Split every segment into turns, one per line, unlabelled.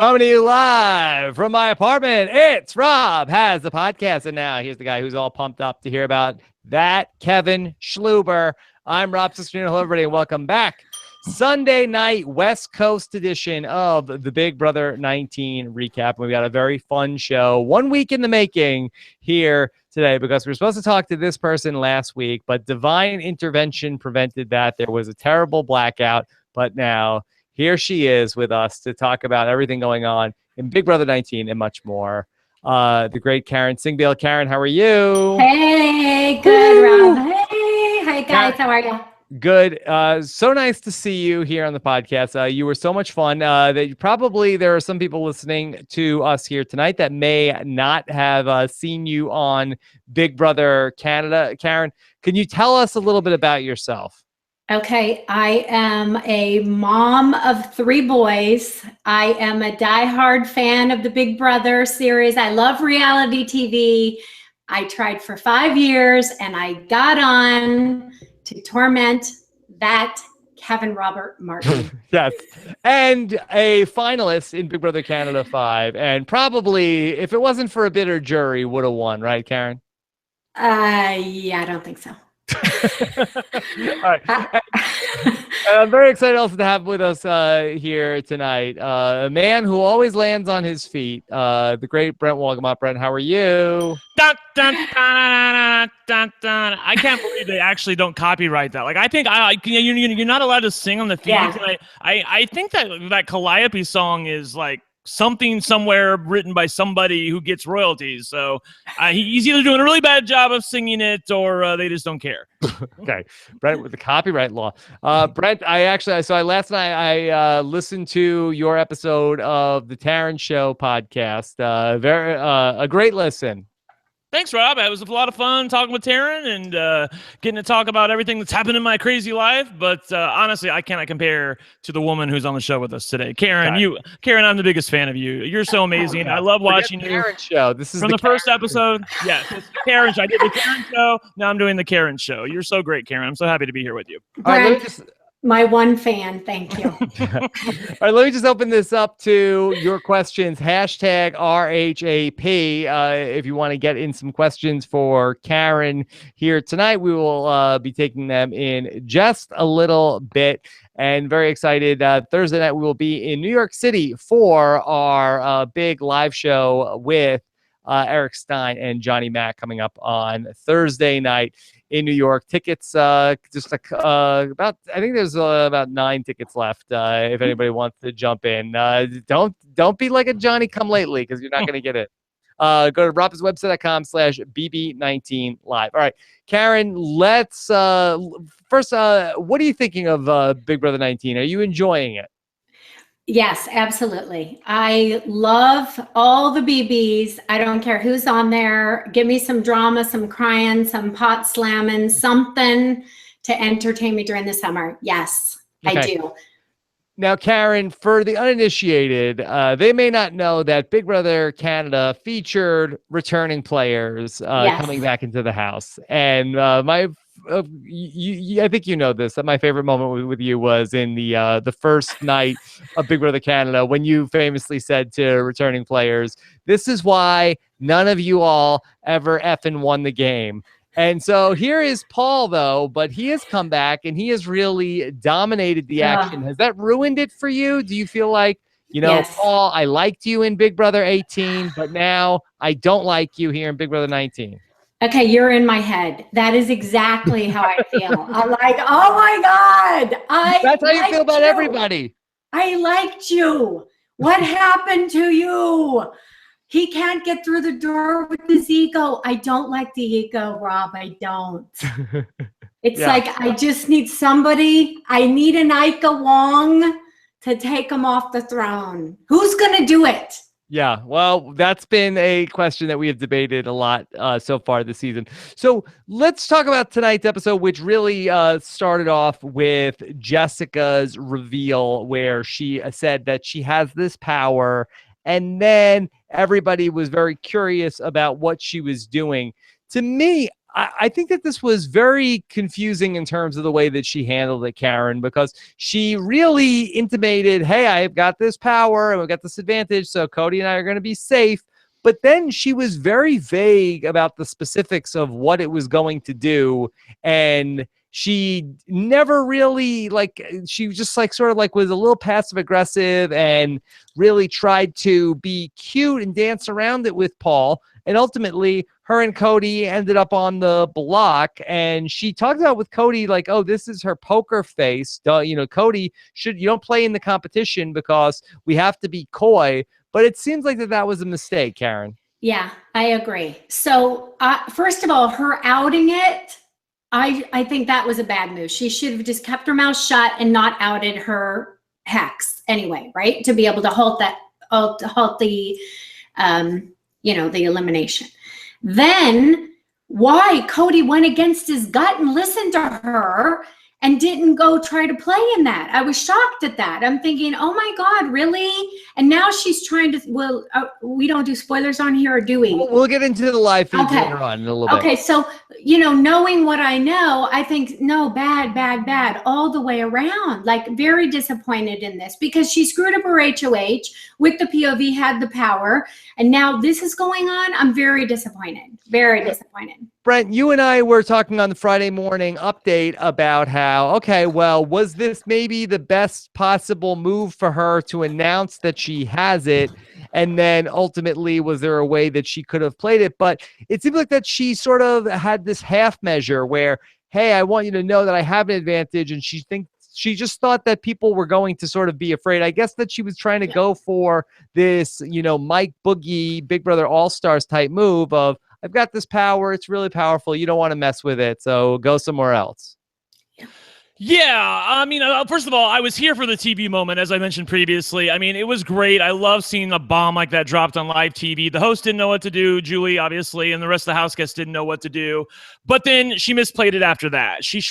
Coming to you live from my apartment. It's Rob has the podcast, and now here's the guy who's all pumped up to hear about that Kevin Schluber. I'm Rob Cesternino. Hello, everybody, and welcome back. Sunday night West Coast edition of the Big Brother 19 recap. We got a very fun show, 1 week in the making here today, because we were supposed to talk to this person last week, but divine intervention prevented that. There was a terrible blackout, but now here she is with us to talk about everything going on in Big Brother 19 and much more. The great Karen Singbeil. Karen, how are you?
Hey, good, Rob. Hey, hi guys, how are you?
Good. So nice to see you here on the podcast. You were so much fun. That probably there are some people listening to us here tonight that may not have seen you on Big Brother Canada. Karen, can you tell us a little bit about yourself?
Okay, I am a mom of 3 boys. I am a diehard fan of the Big Brother series. I love reality TV. I tried for 5 years and I got on to torment that Kevin Robert Martin.
Yes. And a finalist in Big Brother Canada 5. And probably, if it wasn't for a bitter jury, would have won, right, Karen?
Yeah, I don't think so.
All right. I'm very excited also to have with us here tonight a man who always lands on his feet, the great Brent Wolgamott. Brent, how are you?
Dun, dun, dun, dun, dun. I can't believe they actually don't copyright that. Like, I think you're not allowed to sing on the feed.
Yeah.
I think that Calliope song is like something somewhere written by somebody who gets royalties. So he's either doing a really bad job of singing it or they just don't care.
Okay, Brent with the copyright law. Brent, last night I listened to your episode of the Taryn Show podcast. A great listen.
Thanks, Rob. It was a lot of fun talking with Taryn and getting to talk about everything that's happened in my crazy life. But honestly, I cannot compare to the woman who's on the show with us today. Karen,
okay.
Karen, I'm the biggest fan of you. You're so amazing. I love watching you.
Taryn Show. This is
from the first episode. Yeah, it's the Karen Show. I did the Karen Show. Now I'm doing the Karen Show. You're so great, Karen. I'm so happy to be here with you.
Brent, my one fan. Thank you.
All right, let me just open this up to your questions. Hashtag RHAP. If you want to get in some questions for Karen here tonight, we will be taking them in just a little bit. And very excited. Thursday night, we will be in New York City for our big live show with Eric Stein and Johnny Mack coming up on Thursday night in New York. Tickets I think there's about 9 tickets left if anybody wants to jump in. Don't be like a Johnny come lately, because you're not going to get it. Go to robhaswebsite.com/BB19 live. All right, Karen, let's first, what are you thinking of Big Brother 19? Are you enjoying it?
Yes, absolutely. I love all the BBs. I don't care who's on there. Give me some drama, some crying, some pot slamming, something to entertain me during the summer. Yes, okay. I do.
Now, Karen, for the uninitiated, they may not know that Big Brother Canada featured returning players
Yes.
coming back into the house. And I think you know this, that my favorite moment with you was in the first night of Big Brother Canada, when you famously said to returning players, "This is why none of you all ever effing won the game." And so here is Paul, though, but he has come back and he has really dominated the action. Has that ruined it for you? Do you feel like,
Yes.
Paul, I liked you in Big Brother 18, but now I don't like you here in Big Brother 19?
Okay, you're in my head. That is exactly how I feel. I'm like, oh my God.
That's how you feel about everybody.
I liked you. What happened to you? He can't get through the door with his ego. I don't like the ego, Rob. I don't. It's like, I just need somebody. I need an Ika Wong to take him off the throne. Who's going to do it?
Yeah, well, that's been a question that we have debated a lot so far this season. So let's talk about tonight's episode, which really started off with Jessica's reveal, where she said that she has this power, and then everybody was very curious about what she was doing. To me, I think that this was very confusing in terms of the way that she handled it, Karen, because she really intimated, hey, I've got this power and we've got this advantage, so Cody and I are going to be safe. But then she was very vague about the specifics of what it was going to do. And she never really, like, she just like sort of like was a little passive aggressive and really tried to be cute and dance around it with Paul. And ultimately, her and Cody ended up on the block. And she talked about with Cody, like, oh, this is her poker face. You know, Cody, you don't play in the competition because we have to be coy. But it seems like that was a mistake, Karen.
Yeah, I agree. So first of all, her outing it, I think that was a bad move. She should have just kept her mouth shut and not outed her hex anyway, right? To be able to halt the the elimination. Then why Cody went against his gut and listened to her and didn't go try to play in that. I was shocked at that. I'm thinking, oh my God, really? And now she's trying to, well, we don't do spoilers on here, or do we?
We'll get into the live feed later on in a little bit.
Okay, so, knowing what I know, I think, no, bad, all the way around. Like, very disappointed in this because she screwed up her HOH with the POV, had the power, and now this is going on. I'm very disappointed. Very disappointed.
Brent, you and I were talking on the Friday morning update about how, okay, well, was this maybe the best possible move for her to announce that she has it? And then ultimately, was there a way that she could have played it? But it seems like that she sort of had this half measure where, hey, I want you to know that I have an advantage. And she just thought that people were going to sort of be afraid. I guess that she was trying to go for this, Mike Boogie, Big Brother All-Stars type move of, I've got this power. It's really powerful. You don't want to mess with it. So go somewhere else.
Yeah, I mean, first of all, I was here for the TV moment, as I mentioned previously. I mean, it was great. I love seeing a bomb like that dropped on live TV. The host didn't know what to do, Julie, obviously, and the rest of the house guests didn't know what to do. But then she misplayed it after that. She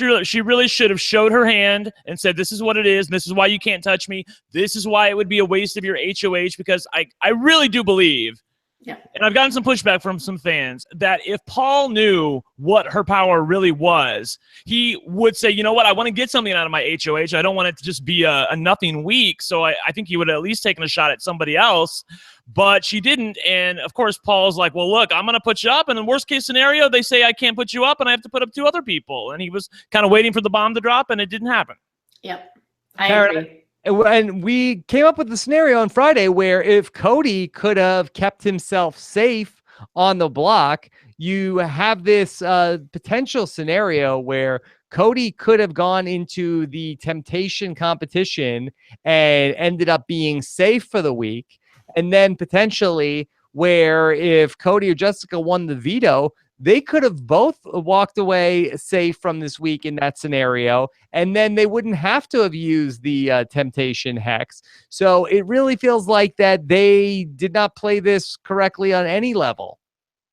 really should have showed her hand and said, this is what it is. And this is why you can't touch me. This is why it would be a waste of your HOH, because I really do believe, yeah, and I've gotten some pushback from some fans, that if Paul knew what her power really was, he would say, you know what, I want to get something out of my HOH. I don't want it to just be a nothing week. So I think he would have at least taken a shot at somebody else, but she didn't. And of course, Paul's like, well, look, I'm going to put you up. And in the worst case scenario, they say I can't put you up and I have to put up 2 other people. And he was kind of waiting for the bomb to drop, and it didn't happen.
Yep, I agree.
And we came up with the scenario on Friday where if Cody could have kept himself safe on the block, you have this potential scenario where Cody could have gone into the temptation competition and ended up being safe for the week. And then potentially where if Cody or Jessica won the veto, they could have both walked away safe from this week in that scenario, and then they wouldn't have to have used the temptation hex. So it really feels like that they did not play this correctly on any level.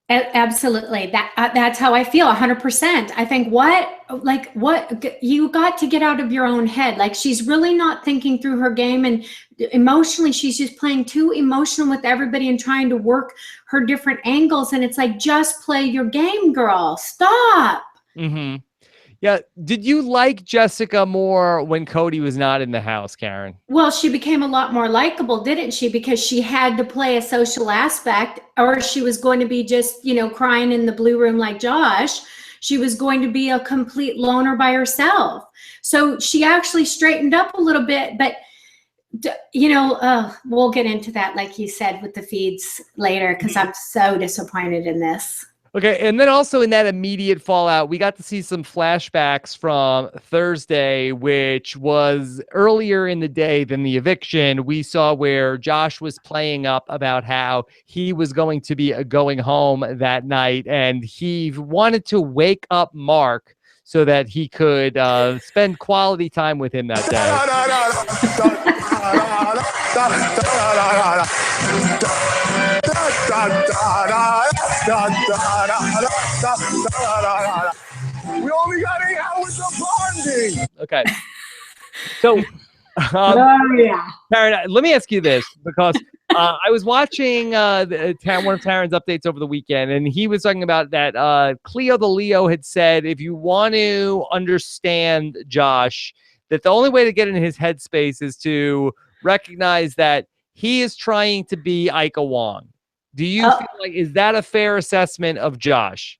Absolutely. That's how I feel 100%. I think what you got to get out of your own head. Like, she's really not thinking through her game, and emotionally she's just playing too emotional with everybody and trying to work her different angles. And it's like, just play your game, girl. Stop.
Mm-hmm. Yeah. Did you like Jessica more when Cody was not in the house, Karen?
Well, she became a lot more likable, didn't she? Because she had to play a social aspect, or she was going to be just, crying in the blue room like Josh. She was going to be a complete loner by herself. So she actually straightened up a little bit, but we'll get into that, like you said, with the feeds later, because I'm so disappointed in this.
Okay, and then also in that immediate fallout, we got to see some flashbacks from Thursday, which was earlier in the day than the eviction. We saw where Josh was playing up about how he was going to be going home that night, and he wanted to wake up Mark so that he could spend quality time with him that day.
We only got 8 hours of bonding.
Okay. So,
yeah.
Karen, let me ask you this, because I was watching one of Taryn's updates over the weekend, and he was talking about that Cleo the Leo had said, if you want to understand Josh, that the only way to get in his headspace is to recognize that he is trying to be Ika Wong. Do you feel like, is that a fair assessment of Josh?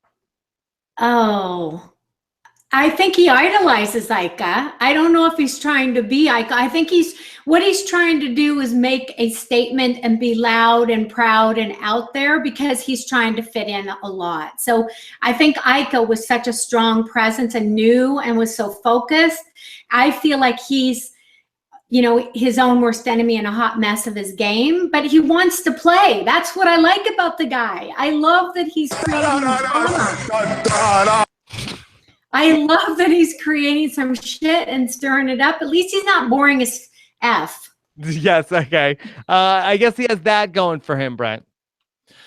Oh, I think he idolizes Ika. I don't know if he's trying to be Ika. I think what he's trying to do is make a statement and be loud and proud and out there because he's trying to fit in a lot. So I think Ika was such a strong presence and new and was so focused. I feel like he's, his own worst enemy and a hot mess of his game, but he wants to play. That's what I like about the guy. I love that he's creating drama. I love that he's creating some shit and stirring it up. At least he's not boring as F.
Yes, okay. I guess he has that going for him, Brent.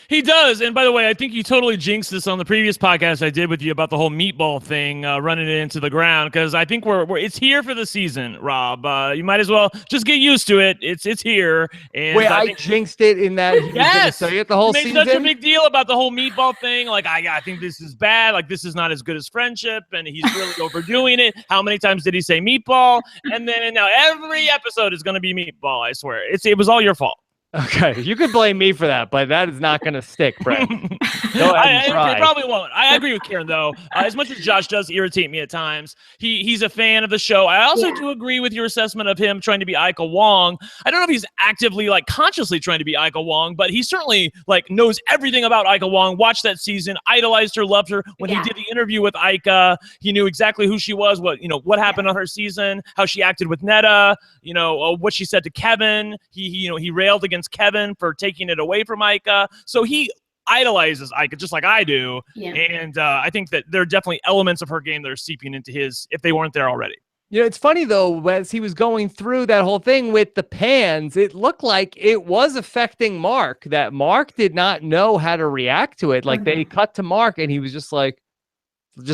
He does. And by the way, I think you totally jinxed this on the previous podcast I did with you about the whole meatball thing, running it into the ground, because I think it's here for the season, Rob. You might as well just get used to it. It's here. And
wait, I jinxed it in that he was gonna say it the whole season?
You made such a big deal about the whole meatball thing. Like, I think this is bad. Like, this is not as good as friendship, and he's really overdoing it. How many times did he say meatball? And then now every episode is going to be meatball, I swear. It was all your fault.
Okay, you could blame me for that, but that is not going to stick, Brent. Go ahead and try.
It probably won't. I agree with Karen, though. As much as Josh does irritate me at times, he's a fan of the show. I also do agree with your assessment of him trying to be Ika Wong. I don't know if he's actively, consciously trying to be Ika Wong, but he certainly, knows everything about Ika Wong, watched that season, idolized her, loved her. When he did the interview with Ika, he knew exactly who she was, what happened on her season, how she acted with Netta, what she said to Kevin. He railed against Kevin for taking it away from Ika. So he idolizes Ika just like I do. Yeah. And I think that there are definitely elements of her game that are seeping into his, if they weren't there already.
It's funny, though, as he was going through that whole thing with the pans, it looked like it was affecting Mark, that Mark did not know how to react to it. Like, they cut to Mark, and he was just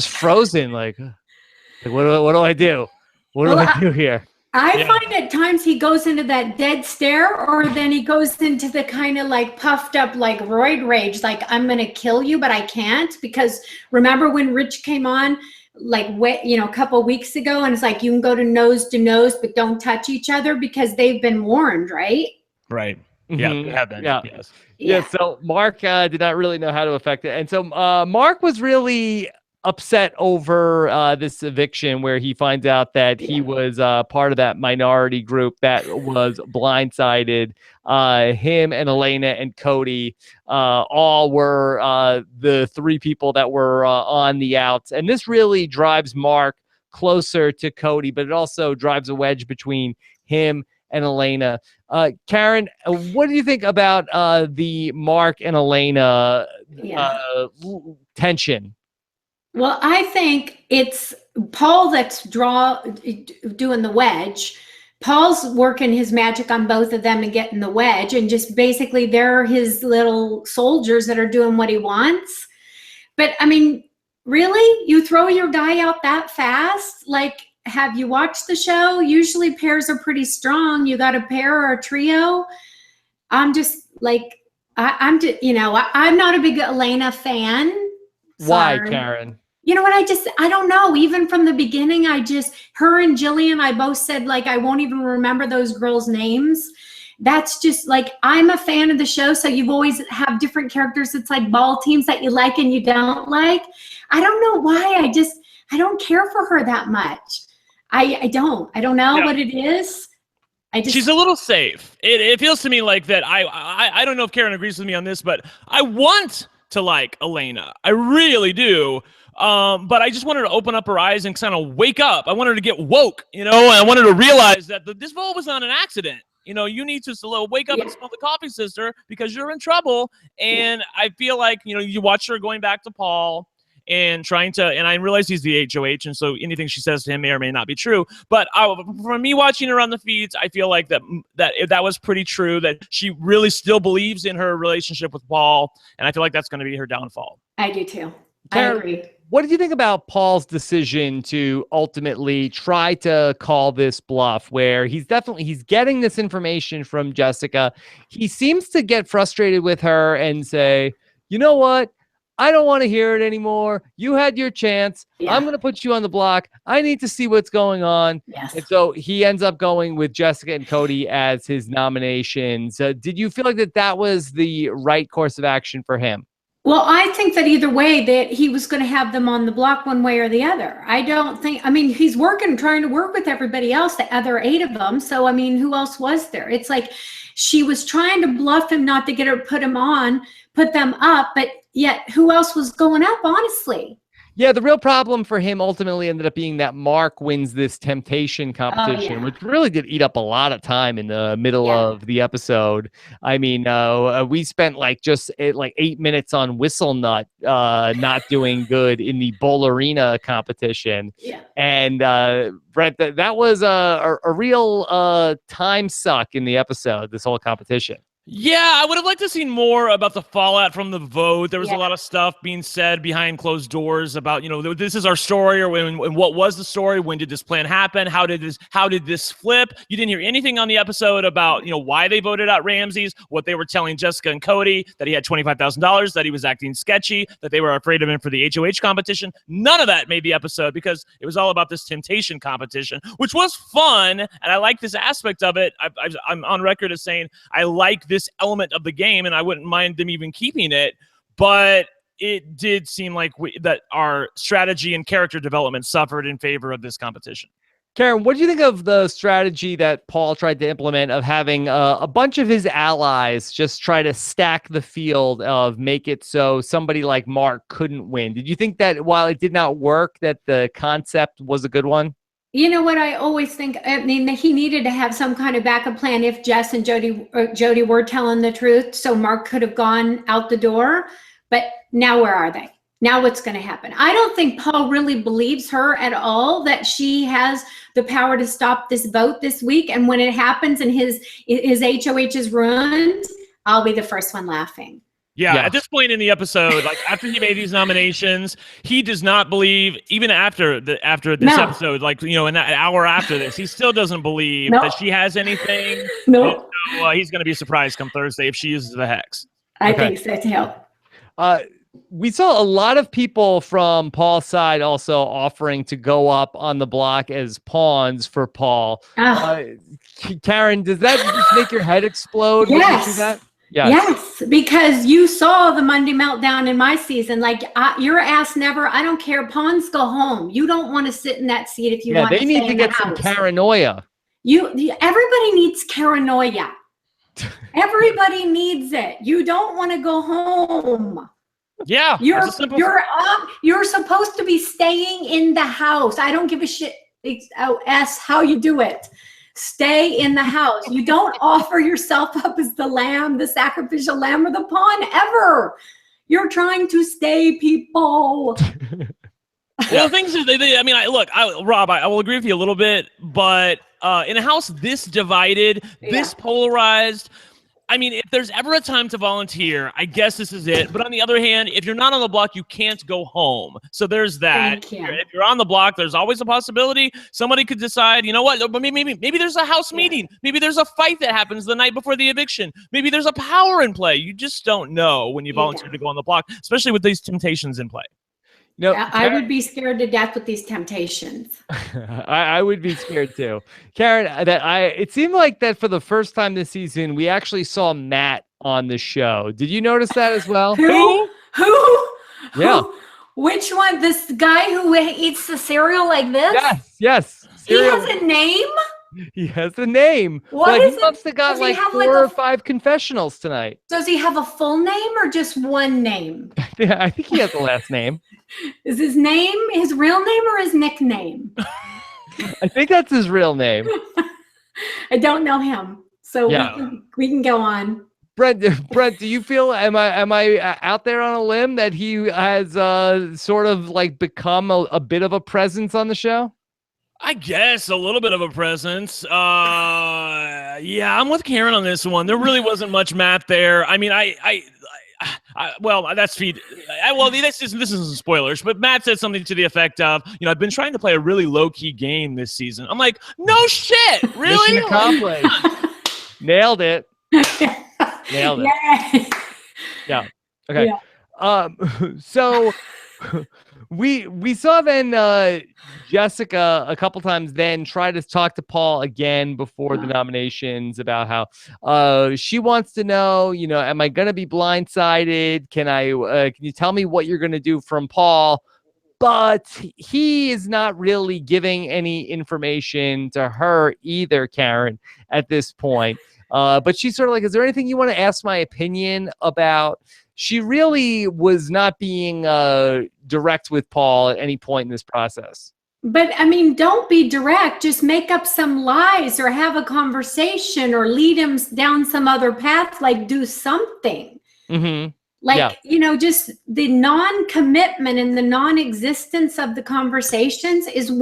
frozen. What do I do? What do I do here?
I find at times he goes into that dead stare, or then he goes into the kind of puffed up, roid rage, I'm going to kill you, but I can't. Because remember when Rich came on, a couple weeks ago, and it's you can go to nose, but don't touch each other because they've been warned, right?
Right. Yeah, they have been.
Yeah.
Yes.
Yeah. So Mark did not really know how to affect it. And so Mark was really upset over this eviction, where he finds out that he was part of that minority group that was blindsided. Him and Elena and Cody all were the three people that were on the outs. And this really drives Mark closer to Cody, but it also drives a wedge between him and Elena. Karen, what do you think about the Mark and Elena tension?
Well, I think it's Paul that's doing the wedge. Paul's working his magic on both of them and getting the wedge, and just basically they're his little soldiers that are doing what he wants. But I mean, really? You throw your guy out that fast? Have you watched the show? Usually pairs are pretty strong. You got a pair or a trio. I'm just I'm not a big Elena fan.
Why,
Sorry.
Karen?
You know what? I don't know. Even from the beginning, her and Jillian, I both said, I won't even remember those girls' names. That's just I'm a fan of the show. So you always have different characters. It's ball teams that you like and you don't like. I don't know why. I don't care for her that much. I don't know what it is.
She's a little safe. It feels to me like that. I don't know if Karen agrees with me on this, but I want to like Elena. I really do. But I just want her to open up her eyes and kind of wake up. I want her to get woke, and I want her to realize that this vote was not an accident. You need to wake up and smell the coffee, sister, because you're in trouble. And I feel like, you watch her going back to Paul and trying to, and I realize he's the HOH, and so anything she says to him may or may not be true. But from me watching her on the feeds, I feel like that was pretty true, that she really still believes in her relationship with Paul, and I feel like that's going to be her downfall.
I do too.
Karen,
I agree.
What did you think about Paul's decision to ultimately try to call this bluff, where he's getting this information from Jessica? He seems to get frustrated with her and say, you know what? I don't want to hear it anymore. You had your chance.
Yeah.
I'm going to put you on the block. I need to see what's going on.
Yes.
And so he ends up going with Jessica and Cody as his nominations. Did you feel like that was the right course of action for him?
Well, I think that either way that he was going to have them on the block one way or the other. I mean, he's trying to work with everybody else, the other 8 of them. So, I mean, who else was there? It's like she was trying to bluff him not to get her, put them up, but yet who else was going up, honestly?
Yeah, the real problem for him ultimately ended up being that Mark wins this temptation competition, which really did eat up a lot of time in the middle of the episode. I mean, we spent just 8 minutes on Whistle Nut not doing good in the Bowl Arena competition.
Yeah.
And Brent, that was a real time suck in the episode, this whole competition.
Yeah, I would have liked to see more about the fallout from the vote. There was a lot of stuff being said behind closed doors about, this is our story, or what was the story? When did this plan happen? How did this flip? You didn't hear anything on the episode about, why they voted out Ramses, what they were telling Jessica and Cody, that he had $25,000, that he was acting sketchy, that they were afraid of him for the HOH competition. None of that made the episode because it was all about this temptation competition, which was fun. And I like this aspect of it. I'm on record as saying I like this element of the game, and I wouldn't mind them even keeping it, but it did seem like that our strategy and character development suffered in favor of this competition.
Karen, what do you think of the strategy that Paul tried to implement of having a bunch of his allies just try to stack the field of make it so somebody like Mark couldn't win? Did you think that while it did not work, that the concept was a good one?
You know what I always think? I mean, he needed to have some kind of backup plan if Jess and Jody were telling the truth, so Mark could have gone out the door. But now where are they? Now what's going to happen? I don't think Paul really believes her at all that she has the power to stop this vote this week. And when it happens and his HOH is ruined, I'll be the first one laughing.
Yeah, at this point in the episode, after he made these nominations, he does not believe, even after this episode, in that hour after this, he still doesn't believe that she has anything.
No.
So, he's going to be surprised come Thursday if she uses the hex.
I think so too.
We saw a lot of people from Paul's side also offering to go up on the block as pawns for Paul. Karen, does that just make your head explode when you see that?
Yes, because you saw the Monday meltdown in my season. Your ass never. I don't care. Pawns go home. You don't want to sit in that seat if you want to stay in the house. They need to get some
paranoia.
Everybody needs paranoia. Everybody needs it. You don't want to go home.
Yeah,
you're supposed to be staying in the house. I don't give a shit. How you do it. Stay in the house. You don't offer yourself up as the lamb, the sacrificial lamb, or the pawn ever. You're trying to stay, people.
Well, things are, Rob, I will agree with you a little bit, but in a house this divided, this polarized, I mean, if there's ever a time to volunteer, I guess this is it. But on the other hand, if you're not on the block, you can't go home. So there's that. If you're on the block, there's always a possibility somebody could decide, you know what, maybe there's a house meeting. Maybe there's a fight that happens the night before the eviction. Maybe there's a power in play. You just don't know when you volunteer to go on the block, especially with these temptations in play.
No,
I would be scared to death with these temptations.
I would be scared too. Karen, it seemed like that for the first time this season, we actually saw Matt on the show. Did you notice that as well?
Who?
Yeah.
Which one? This guy who eats the cereal like this?
Yes.
He has a name?
He has a name.
What is
he must have got 4 or 5 confessionals tonight.
Does he have a full name or just one name?
Yeah, I think he has a last name.
Is his name his real name or his nickname?
I think that's his real name.
I don't know him, so we can go on.
Brent, do you feel am I out there on a limb that he has sort of become a bit of a presence on the show?
I guess a little bit of a presence. Yeah, I'm with Karen on this one. There really wasn't much Matt there. I mean, Well, that's feed. Well, this isn't spoilers, but Matt said something to the effect of, I've been trying to play a really low-key game this season. I'm like, no shit, really?
Mission accomplished. Nailed it. Nailed it.
Yeah.
Yeah. Okay.
Yeah.
So we saw then Jessica a couple times then try to talk to Paul again before the nominations about how she wants to know, am I going to be blindsided? Can you tell me what you're going to do from Paul? But he is not really giving any information to her either, Karen, at this point. But she's sort of like, is there anything you want to ask my opinion about? She really was not being direct with Paul at any point in this process.
But I mean, don't be direct. Just make up some lies or have a conversation or lead him down some other path. Like do something.
Mm-hmm.
Like, just the non-commitment and the non-existence of the conversations is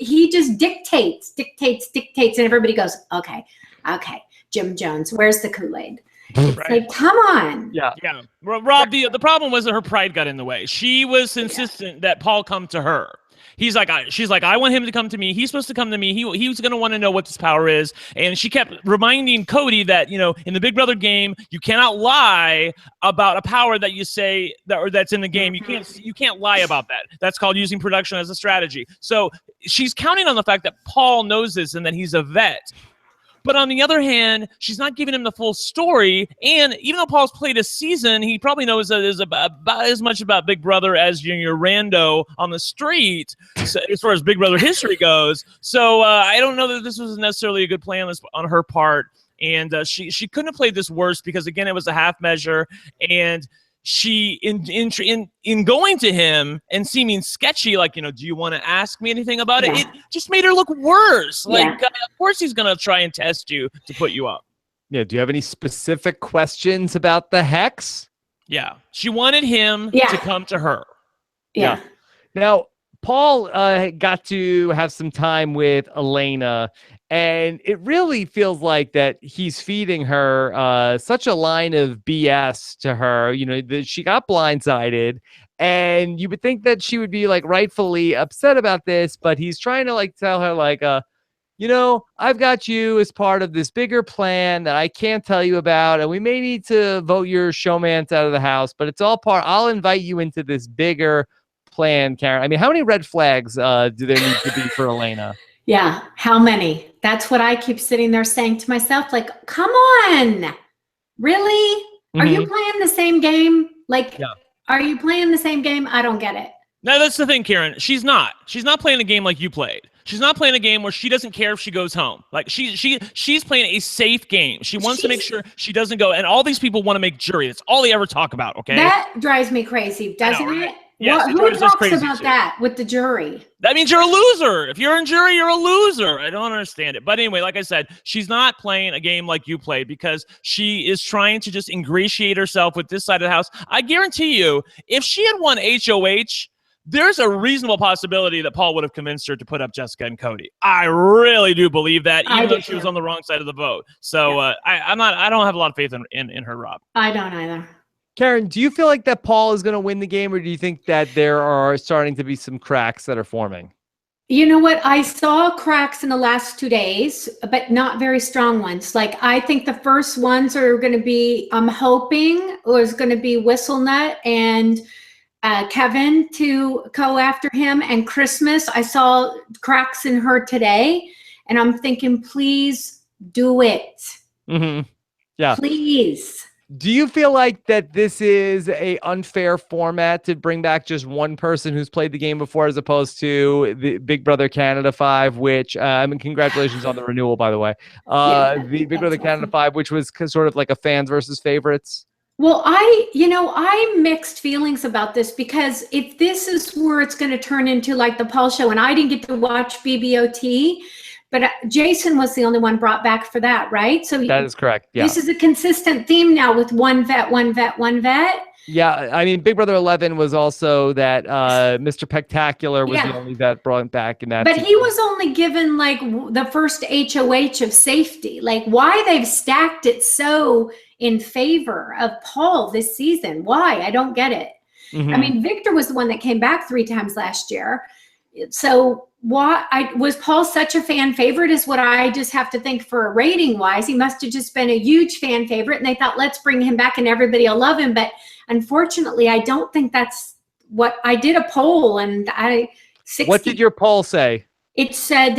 he just dictates. And everybody goes, okay, Jim Jones, where's the Kool-Aid? It's like, come on.
Yeah. Rob, the problem was that her pride got in the way. She was insistent that Paul come to her. She's like, I want him to come to me. He's supposed to come to me. He was going to want to know what this power is. And she kept reminding Cody that, in the Big Brother game, you cannot lie about a power that you say that's in the game. You can't lie about that. That's called using production as a strategy. So she's counting on the fact that Paul knows this and that he's a vet. But on the other hand, she's not giving him the full story. And even though Paul's played a season, he probably knows that there's about as much about Big Brother as your rando on the street, so, as far as Big Brother history goes. So I don't know that this was necessarily a good plan on her part. And she couldn't have played this worse because, again, it was a half measure. And she, in going to him and seeming sketchy, like, do you want to ask me anything about it? It just made her look worse. Like, of course he's going to try and test you to put you up.
Yeah. Do you have any specific questions about the hex?
Yeah. She wanted him to come to her.
Yeah.
Now, Paul got to have some time with Elena, and it really feels like that he's feeding her such a line of BS to her, that she got blindsided, and you would think that she would be like rightfully upset about this, but he's trying to like tell her like, I've got you as part of this bigger plan that I can't tell you about, and we may need to vote your showmance out of the house, but it's all I'll invite you into this bigger plan, Karen. I mean, how many red flags do there need to be for Elena?
Yeah, how many? That's what I keep sitting there saying to myself, like, come on, really? Are you playing the same game? Like, are you playing the same game? I don't get it.
No, that's the thing, Karen. She's not playing a game like you played. She's not playing a game where she doesn't care if she goes home. Like she's playing a safe game. She wants to make sure she doesn't go. And all these people want to make jury. That's all they ever talk about. Okay.
That drives me crazy, doesn't it?
Yes,
who talks about that with the jury?
That means you're a loser. If you're in jury, you're a loser. I don't understand it. But anyway, like I said, she's not playing a game like you played because she is trying to just ingratiate herself with this side of the house. I guarantee you, if she had won HOH, there's a reasonable possibility that Paul would have convinced her to put up Jessica and Cody. I really do believe that, even though she was on the wrong side of the vote. So I don't have a lot of faith in her, Rob.
I don't either.
Karen, do you feel like that Paul is going to win the game, or do you think that there are starting to be some cracks that are forming?
You know what? I saw cracks in the last 2 days, but not very strong ones. Like, I think the first ones are going to be, I'm hoping, was going to be Whistlenut and Kevin to go after him, and Christmas. I saw cracks in her today, and I'm thinking, please do it.
Mm-hmm. Yeah.
Please.
Do you feel like that this is a unfair format to bring back just one person who's played the game before, as opposed to the Big Brother Canada 5, which, congratulations on the renewal, by the way. The Big Brother Canada 5, which was sort of like a fans versus favorites.
Well, I mixed feelings about this, because if this is where it's going to turn into like the Paul show, and I didn't get to watch BBOT, but Jason was the only one brought back for that, right? So
that is correct. Yeah.
This is a consistent theme now with one vet, one vet, one vet.
Yeah, I mean, Big Brother 11 was also that Mr. Spectacular was the only vet brought back in that.
But he was only given like the first HOH of safety. Like, why they've stacked it so in favor of Paul this season? Why? I don't get it. I mean, Victor was the one that came back 3 times last year. So was Paul such a fan favorite is what I just have to think for rating wise. He must have just been a huge fan favorite, and they thought, let's bring him back and everybody will love him. But unfortunately, I don't think that's what I did. A poll, and
what did your poll say?
It said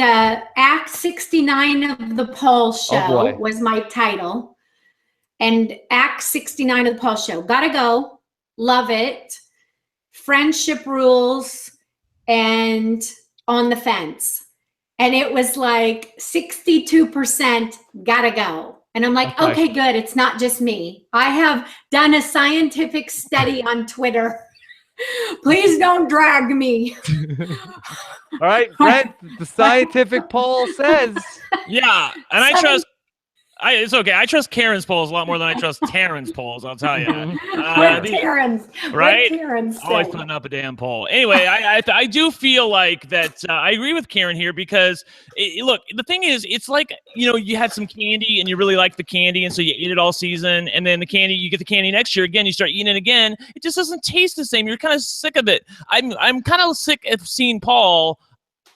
Act 69 of the Paul Show was my title, and Act 69 of the Paul Show. Gotta go, love it, friendship rules, and on the fence. And it was like 62% gotta go. And I'm like, okay, good. It's not just me. I have done a scientific study on Twitter. Please don't drag me.
All right, Brent, the scientific poll says.
Yeah, and I trust. It's okay. I trust Karen's polls a lot more than I trust Taryn's polls. I'll tell you.
Taryn's,
right?
Taryn's
always putting up a damn poll. Anyway, I do feel like that. I agree with Karen here because look, the thing is, it's like you had some candy and you really like the candy, and so you ate it all season, and then you get the candy next year again. You start eating it again. It just doesn't taste the same. You're kind of sick of it. I'm kind of sick of seeing Paul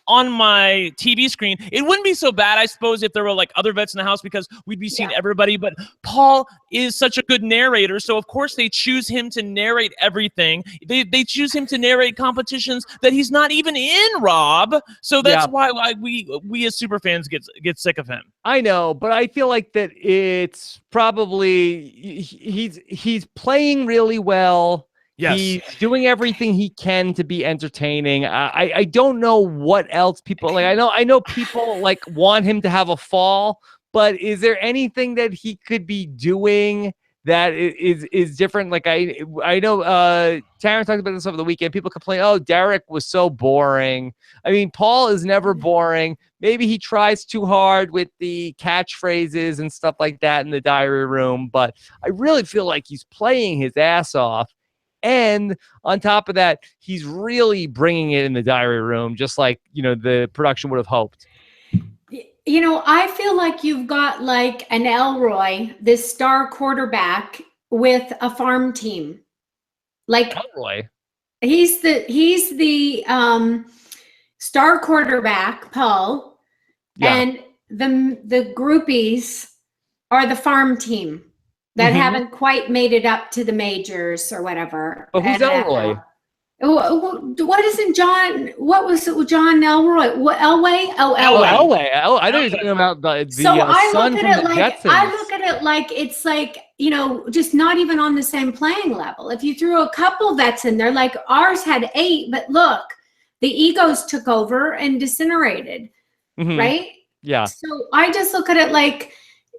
on my TV screen. It wouldn't be so bad, I suppose, if there were like other vets in the house because we'd be seeing everybody. But Paul is such a good narrator, so of course they choose him to narrate everything. They choose him to narrate competitions that he's not even in, Rob. So that's why we as super fans get sick of him.
I know, but I feel like that it's probably he's playing really well. Yes. He's doing everything he can to be entertaining. I don't know what else people like. I know people like want him to have a fall, but is there anything that he could be doing that is different? Like I know Taryn talked about this over the weekend. People complain, oh, Derek was so boring. I mean, Paul is never boring. Maybe he tries too hard with the catchphrases and stuff like that in the diary room, but I really feel like he's playing his ass off. And on top of that, he's really bringing it in the diary room, just like, the production would have hoped.
I feel like you've got like an Elroy, this star quarterback with a farm team. Like
Elroy.
He's the star quarterback, Paul, and the groupies are the farm team that haven't quite made it up to the majors or whatever.
But who's Elroy?
What isn't John? What was it? John Elroy? What Elway? Oh, Elway.
Elway. I know you're talking about the
so
son from the Jetsons.
I look at it like it's like just not even on the same playing level. If you threw a couple vets in there, like ours had 8, but look, the egos took over and disintegrated, right? Yeah. So I just look at it like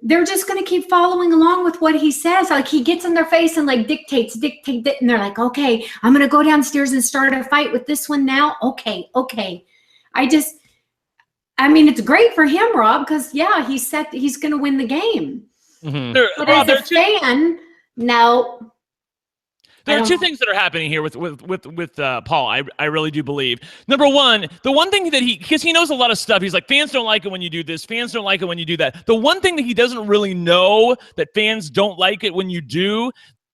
they're just going to keep following along with what he says. Like he gets in their face and like dictates, and they're like, okay, I'm going to go downstairs and start a fight with this one now. Okay. I mean, it's great for him, Rob, because he's going to win the game. But as a fan, no.
There are 2 things that are happening here with Paul. I really do believe. Number one, the one thing that because he knows a lot of stuff. He's like, fans don't like it when you do this. Fans don't like it when you do that. The one thing that he doesn't really know that fans don't like it when you do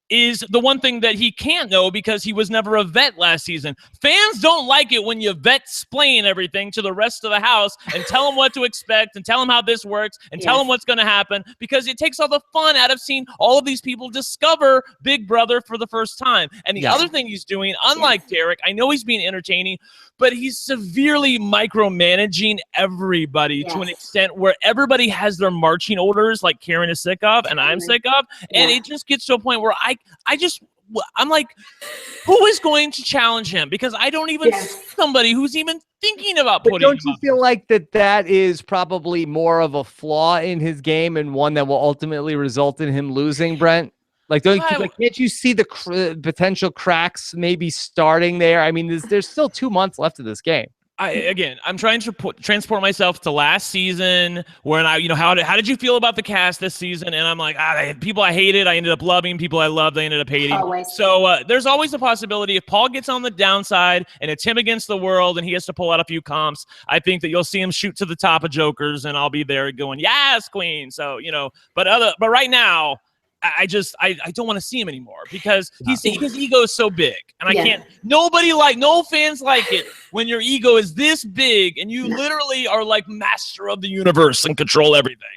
is the one thing that he can't know because he was never a vet last season. Fans don't like it when you vet-splain everything to the rest of the house and tell them what to expect and tell them how this works and tell them what's going to happen because it takes all the fun out of seeing all of these people discover Big Brother for the first time. And the other thing he's doing, unlike Derek, I know he's being entertaining, but he's severely micromanaging everybody to an extent where everybody has their marching orders like Karen is sick of and I'm sick of. And it just gets to a point where I'm like, who is going to challenge him? Because I don't even see somebody who's even thinking about putting him up.
Don't you feel like that is probably more of a flaw in his game and one that will ultimately result in him losing, Brent? Like, can't you see the potential cracks maybe starting there? I mean, there's still 2 months left of this game.
I'm trying to transport myself to last season when how did you feel about the cast this season? And I'm like, people I hated, I ended up loving. People I loved, I ended up hating.
Always.
So there's always a possibility if Paul gets on the downside and it's him against the world and he has to pull out a few comps, I think that you'll see him shoot to the top of Jokers and I'll be there going, yes, queen. So, but right now, I don't want to see him anymore because his ego is so big, and I can't. No fans like it when your ego is this big and you literally are like master of the universe and control everything.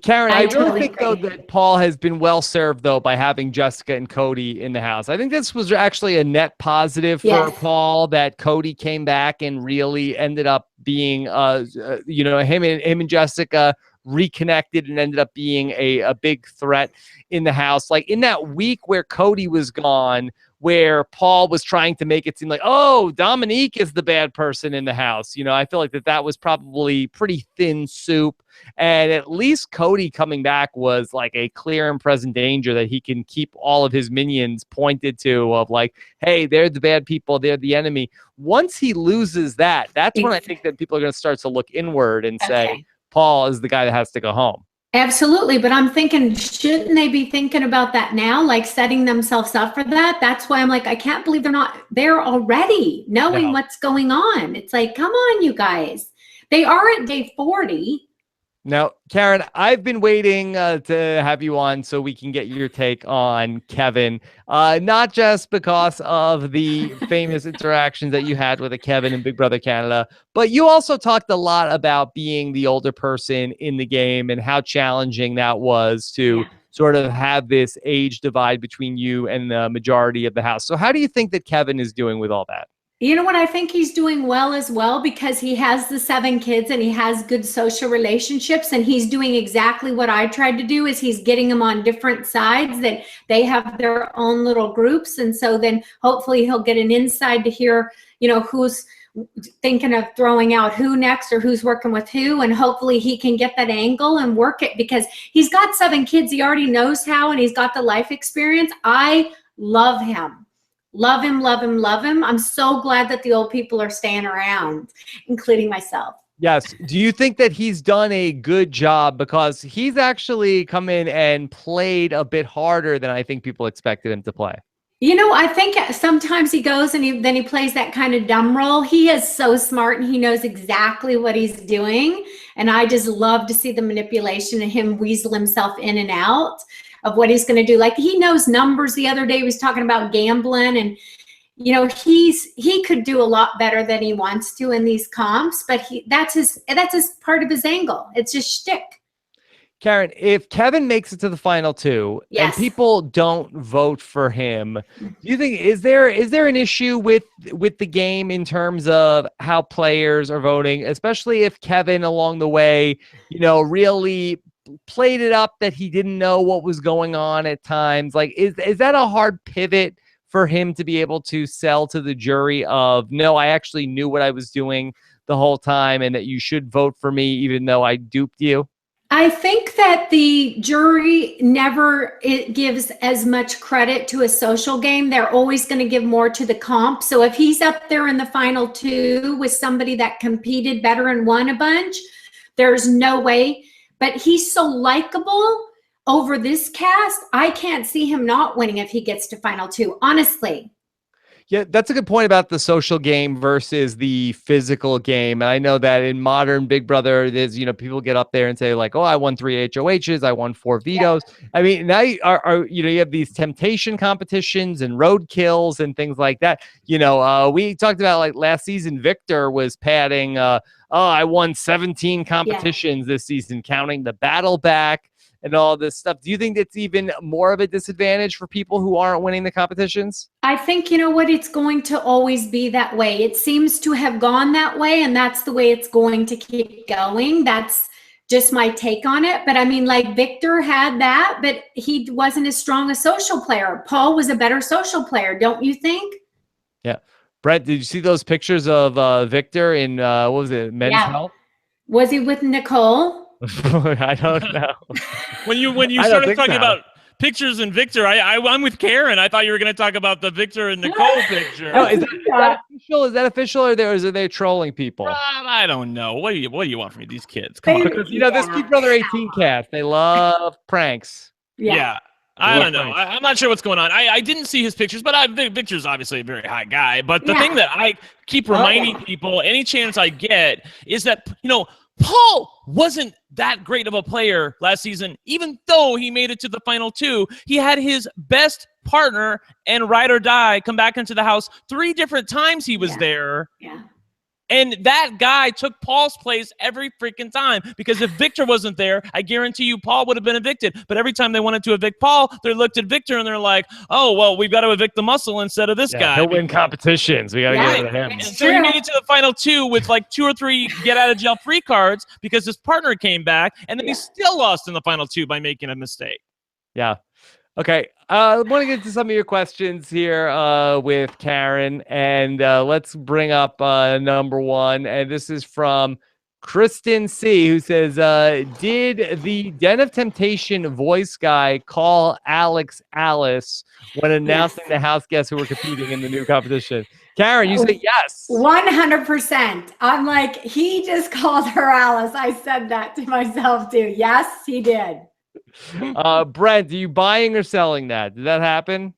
Karen, I really
totally
think though that Paul has been well served though by having Jessica and Cody in the house. I think this was actually a net positive for Paul that Cody came back and really ended up being, him and Jessica reconnected and ended up being a big threat in the house. Like in that week where Cody was gone, where Paul was trying to make it seem like, oh, Dominique is the bad person in the house. I feel like that was probably pretty thin soup. And at least Cody coming back was like a clear and present danger that he can keep all of his minions pointed to of like, hey, they're the bad people. They're the enemy. Once he loses that's when I think that people are going to start to look inward and say, Paul is the guy that has to go home.
Absolutely. But I'm thinking, shouldn't they be thinking about that now? Like setting themselves up for that? That's why I'm like, I can't believe they're not there already knowing what's going on. It's like, come on, you guys. They are at day 40.
Now, Karen, I've been waiting to have you on so we can get your take on Kevin, not just because of the famous interactions that you had with Kevin in Big Brother Canada, but you also talked a lot about being the older person in the game and how challenging that was to sort of have this age divide between you and the majority of the house. So how do you think that Kevin is doing with all that?
You know what? I think he's doing well as well because he has the 7 kids and he has good social relationships, and he's doing exactly what I tried to do is he's getting them on different sides that they have their own little groups. And so then hopefully he'll get an inside to hear, who's thinking of throwing out who next or who's working with who. And hopefully he can get that angle and work it because he's got 7 kids. He already knows how, and he's got the life experience. I love him. Love him, love him, love him. I'm so glad that the old people are staying around, including myself.
Yes. Do you think that he's done a good job because he's actually come in and played a bit harder than I think people expected him to play?
I think sometimes he goes and then he plays that kind of dumb role. He is so smart and he knows exactly what he's doing. And I just love to see the manipulation and him weasel himself in and out of what he's going to do. Like he knows numbers. The other day he was talking about gambling and, he could do a lot better than he wants to in these comps, but that's his part of his angle. It's just shtick.
Karen, if Kevin makes it to the final 2 and people don't vote for him, do you think is there an issue with the game in terms of how players are voting, especially if Kevin along the way, really played it up that he didn't know what was going on at times? Like, is that a hard pivot for him to be able to sell to the jury of, no, I actually knew what I was doing the whole time and that you should vote for me even though I duped you?
I think that the jury never gives as much credit to a social game. They're always going to give more to the comp. So if he's up there in the final 2 with somebody that competed better and won a bunch, there's no way. But he's so likable over this cast, I can't see him not winning if he gets to final 2, honestly.
Yeah, that's a good point about the social game versus the physical game. And I know that in modern Big Brother, there's, people get up there and say like, oh, I won 3 HOHs, I won 4 vetoes. Yeah. I mean, now you have these temptation competitions and road kills and things like that. We talked about like last season, Victor was padding, I won 17 competitions this season, counting the battle back and all this stuff. Do you think it's even more of a disadvantage for people who aren't winning the competitions?
I think, it's going to always be that way. It seems to have gone that way, and that's the way it's going to keep going. That's just my take on it. But I mean, like Victor had that, but he wasn't as strong a social player. Paul was a better social player, don't you think?
Yeah. Brent, did you see those pictures of Victor in, what was it, Men's Health?
Was he with Nicole?
I don't know.
When you started talking about pictures and Victor. I'm with Karen. I thought you were going to talk about the Victor and Nicole picture.
Oh, is that official? Is that official, or are they trolling people?
I don't know. What do you want from me? These kids. Come on.
Because this Big Brother 18 cast, they love pranks.
Yeah. I don't know. I'm not sure what's going on. I didn't see his pictures, but Victor's obviously a very high guy. But the thing that I keep reminding people, any chance I get, is that, Paul wasn't that great of a player last season, even though he made it to the final 2. He had his best partner and ride or die come back into the house 3 different times he was there.
Yeah.
And that guy took Paul's place every freaking time, because if Victor wasn't there, I guarantee you Paul would have been evicted. But every time they wanted to evict Paul, they looked at Victor and they're like, oh, well, we've got to evict the muscle instead of this guy.
He'll win competitions. We got to get rid of him.
And so he made it to the final 2 with like 2 or 3 get out of jail free cards because his partner came back, and then he still lost in the final 2 by making a mistake.
Yeah. Okay, I want to get to some of your questions here with Karen, and let's bring up number 1, and this is from Kristen C, who says, did the Den of Temptation voice guy call Alex Alice when announcing the house guests who were competing in the new competition? Karen, you say yes.
100%. I'm like, he just called her Alice. I said that to myself too. Yes, he did.
Brent, are you buying or selling that? Did that happen?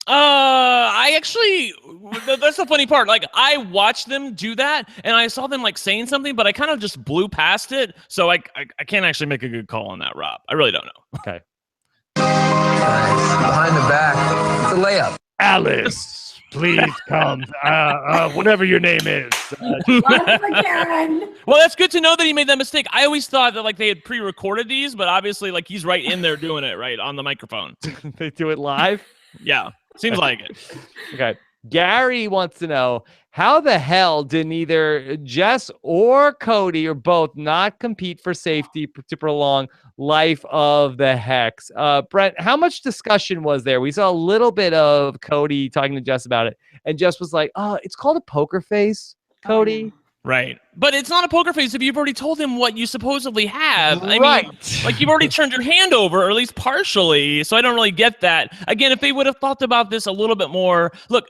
I actually, that's the funny part. Like, I watched them do that, and I saw them like saying something, but I kind of just blew past it. So I can't actually make a good call on that, Rob. I really don't know.
Okay.
Nice. Behind the back. It's a layup.
Alice, please come. Whatever your name is.
Karen.
Well, that's good to know that he made that mistake. I always thought that like they had pre-recorded these, but obviously like he's right in there doing it right on the microphone.
They do it live?
Yeah, seems like it.
Okay. Gary wants to know, how the hell did neither Jess or Cody or both not compete for safety to prolong life of the Hex? Brent, how much discussion was there? We saw a little bit of Cody talking to Jess about it, and Jess was like, oh, it's called a poker face, Cody.
Right. But it's not a poker face if you've already told him what you supposedly have. I mean, like, you've already turned your hand over, or at least partially, so I don't really get that. Again, if they would have thought about this a little bit more. Look,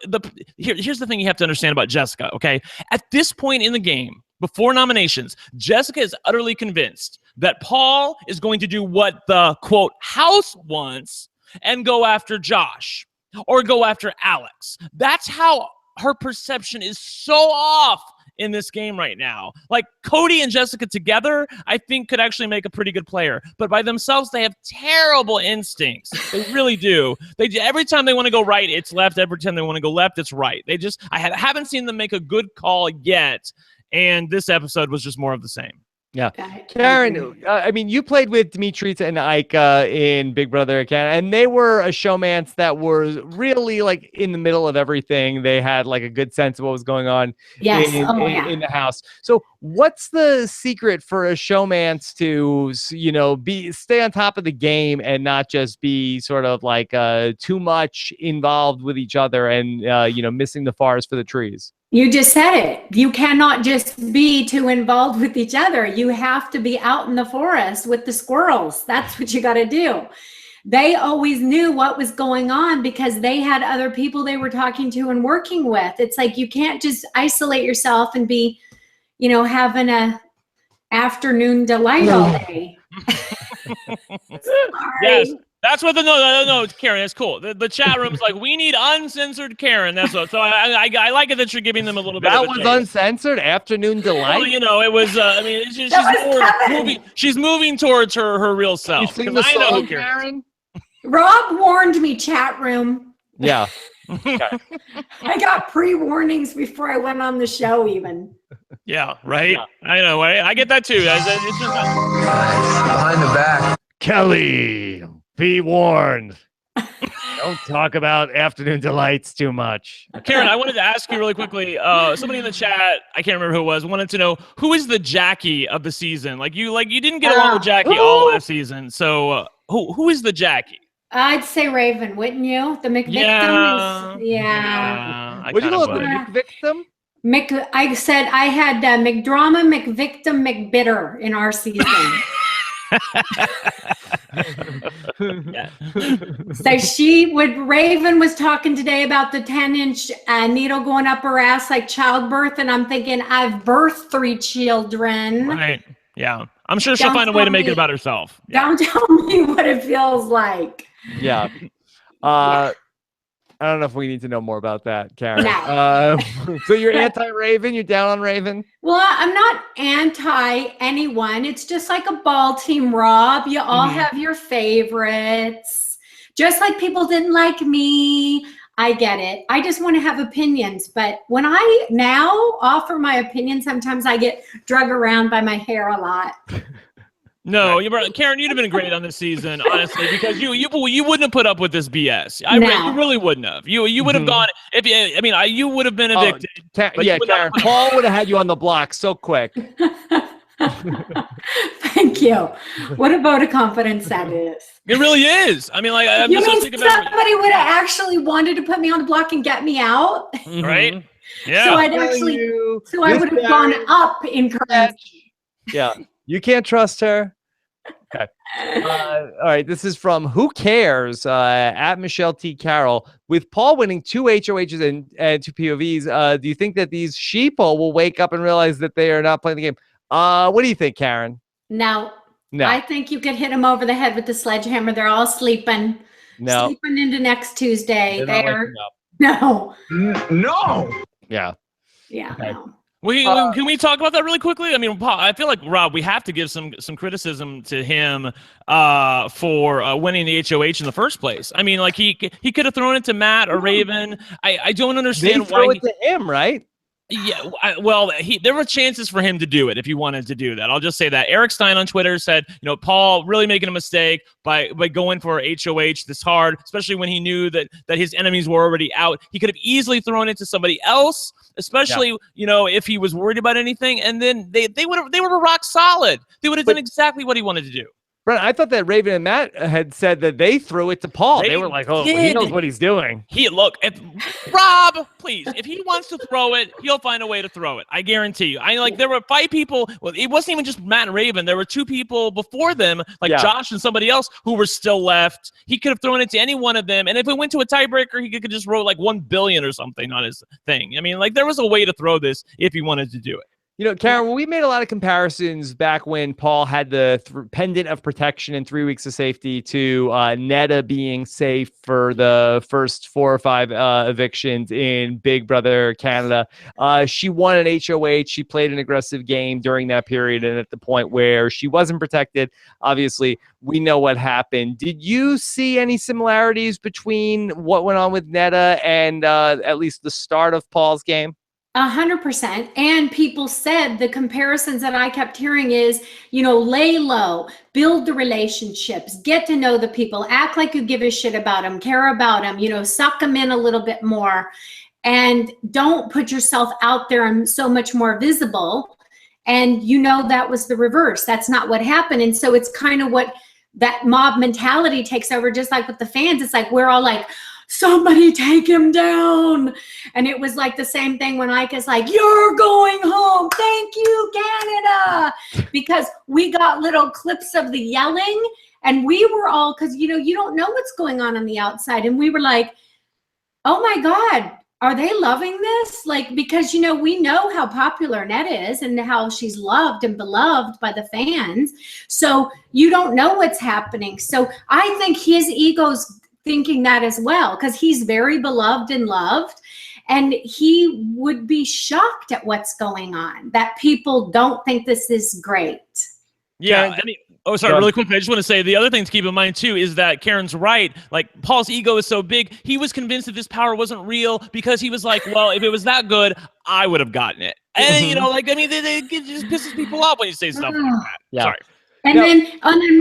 here's the thing you have to understand about Jessica, okay? At this point in the game, before nominations, Jessica is utterly convinced that Paul is going to do what the, quote, house wants and go after Josh or go after Alex. That's how her perception is so off in this game right now. Like, Cody and Jessica together, I think, could actually make a pretty good player. But by themselves, they have terrible instincts. They really do. Every time they want to go right, it's left. Every time they want to go left, it's right. I haven't seen them make a good call yet. And this episode was just more of the same.
Yeah. Karen, I mean, you played with Dimitri and Ike in Big Brother Canada, and they were a showmance that was really like in the middle of everything. They had like a good sense of what was going on in the house. So what's the secret for a showmance to, stay on top of the game and not just be sort of like too much involved with each other and, missing the forest for the trees?
You just said it. You cannot just be too involved with each other. You have to be out in the forest with the squirrels. That's what you got to do. They always knew what was going on because they had other people they were talking to and working with. It's like you can't just isolate yourself and be, having a afternoon delight all day.
Yes. That's what no, Karen, that's cool. The chat room's like, we need uncensored Karen. That's what. So I like it that you're giving them a little bit.
That was uncensored afternoon delight.
Well, it was. I mean, she's moving towards her real self.
You sing the song, Karen?
Rob warned me, chat room.
Yeah.
Okay. I got pre-warnings before I went on the show, even.
Yeah, right. Yeah. I know. I get that too. It's just
behind the back,
Kelly. Be warned. Don't talk about afternoon delights too much.
Karen, I wanted to ask you really quickly. Somebody in the chat, I can't remember who it was, wanted to know who is the Jackie of the season. You didn't get along with Jackie all last season. So who is the Jackie?
I'd say Raven, wouldn't you? The McVictim.
Yeah.
What do you call it? The McVictim?
I said I had McDrama, McVictim, McBitter in our season.
Yeah.
So Raven was talking today about the 10-inch needle going up her ass like childbirth. And I'm thinking, I've birthed 3 children.
Right. Yeah. I'm sure she'll
Don't
find a way to
tell
make it
me.
about herself. Yeah.
Don't tell me what it feels like.
Yeah.
Yeah.
I don't know if we need to know more about that, Karen.
No.
So you're anti-Raven? You're down on Raven?
Well, I'm not anti anyone. It's just like a ball team, Rob. You all have your favorites. Just like people didn't like me. I get it. I just want to have opinions. But when I now offer my opinion, sometimes I get drug around by my hair a lot.
No, Karen, you'd have been great on this season, honestly, because you wouldn't have put up with this BS. You really wouldn't have. You would have gone you would have been evicted.
Karen, Paul would have had you on the block so quick.
Thank you. What a vote of confidence that is.
It really is. I mean, like, I'm
You
just
mean
thinking about
somebody would have actually wanted to put me on the block and get me out?
right? Yeah.
So I'd actually, I would have gone up in currency.
Yeah, you can't trust her. Okay. All right. This is from Who Cares at Michelle T. Carroll. With Paul winning 2 HOHs and 2 POVs, do you think that these sheeple will wake up and realize that they are not playing the game? What do you think, Karen?
No. I think you could hit them over the head with the sledgehammer. They're all sleeping.
No.
Sleeping into next Tuesday.
No.
No.
Yeah.
Yeah.
Okay.
No.
Can we talk about that really quickly? I mean, Paul, I feel like, Rob, we have to give some criticism to him for winning the HOH in the first place. I mean, like he could have thrown it to Matt or Raven. I don't understand
why. Throw it to him, right?
Yeah, there were chances for him to do it if he wanted to do that. I'll just say that. Eric Stein on Twitter said, Paul really making a mistake by going for HOH this hard, especially when he knew that his enemies were already out. He could have easily thrown it to somebody else, especially if he was worried about anything. And then they were rock solid. They would have done exactly what he wanted to do.
Brent, I thought that Raven and Matt had said that they threw it to Paul. They were like, he knows what he's doing.
Rob, please, if he wants to throw it, he'll find a way to throw it. I guarantee you. There were 5 people. Well, it wasn't even just Matt and Raven. There were 2 people before them, Josh and somebody else, who were still left. He could have thrown it to any one of them. And if it went to a tiebreaker, he could just roll like 1 billion or something on his thing. I mean, there was a way to throw this if he wanted to do it.
Karen, we made a lot of comparisons back when Paul had the pendant of protection and 3 weeks of safety to Netta being safe for the first 4 or 5 evictions in Big Brother Canada. She won an HOH. She played an aggressive game during that period. And at the point where she wasn't protected, obviously, we know what happened. Did you see any similarities between what went on with Netta and at least the start of Paul's game?
100%. And people said the comparisons that I kept hearing is, lay low, build the relationships, get to know the people, act like you give a shit about them, care about them, suck them in a little bit more, and don't put yourself out there and so much more visible. And that was the reverse. That's not what happened. And so it's kind of what that mob mentality takes over, just like with the fans. It's like, we're all like, somebody take him down. And it was like the same thing when Ike is like, you're going home. Thank you, Canada. Because we got little clips of the yelling and we were all, because, you don't know what's going on the outside. And we were like, oh my God, are they loving this? Because, we know how popular Netta is and how she's loved and beloved by the fans. So you don't know what's happening. So I think his ego's thinking that as well, because he's very beloved and loved, and he would be shocked at what's going on, that people don't think this is great.
Yeah, really quickly, I just want to say the other thing to keep in mind too is that Karen's right. Paul's ego is so big, he was convinced that this power wasn't real because he was like, well, if it was that good, I would have gotten it. And it just pisses people off when you say stuff like that.
Yeah.
Sorry.
And then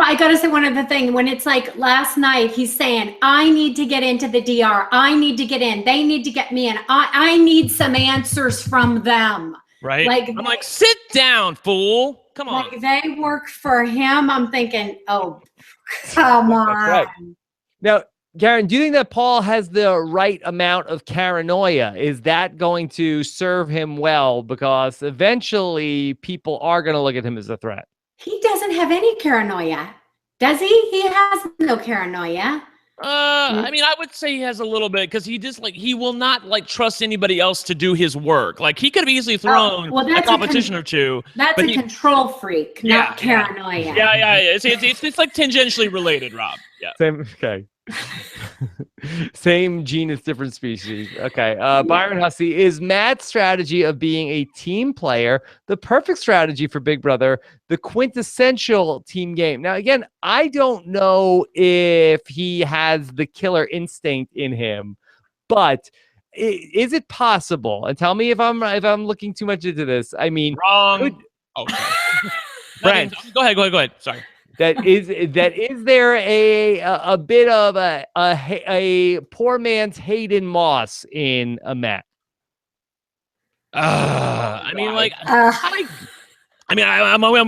I got to say one other thing. When it's like last night, he's saying, I need to get into the DR. I need to get in. They need to get me in. I need some answers from them.
Right. I'm like, sit down, fool. Come on.
They work for him. I'm thinking, oh, come on.
Right. Now, Karen, do you think that Paul has the right amount of paranoia? Is that going to serve him well? Because eventually people are going to look at him as a threat.
He doesn't have any paranoia, does he? He has no paranoia.
I mean, I would say he has a little bit because he just he will not trust anybody else to do his work. Like he could have easily thrown a competition or two.
That's a control freak, not paranoia.
Yeah. It's like tangentially related, Rob. Yeah.
Same. Okay. Same genus, different species. Okay. Byron Hussey, is Matt's strategy of being a team player the perfect strategy for Big Brother, the quintessential team game? Now, again, I don't know if he has the killer instinct in him, but is it possible? And tell me if I'm looking too much into this. I mean,
wrong.
Brent,
go ahead. Sorry.
Is there a bit of a poor man's Hayden Moss in a Matt?
I mean, I'm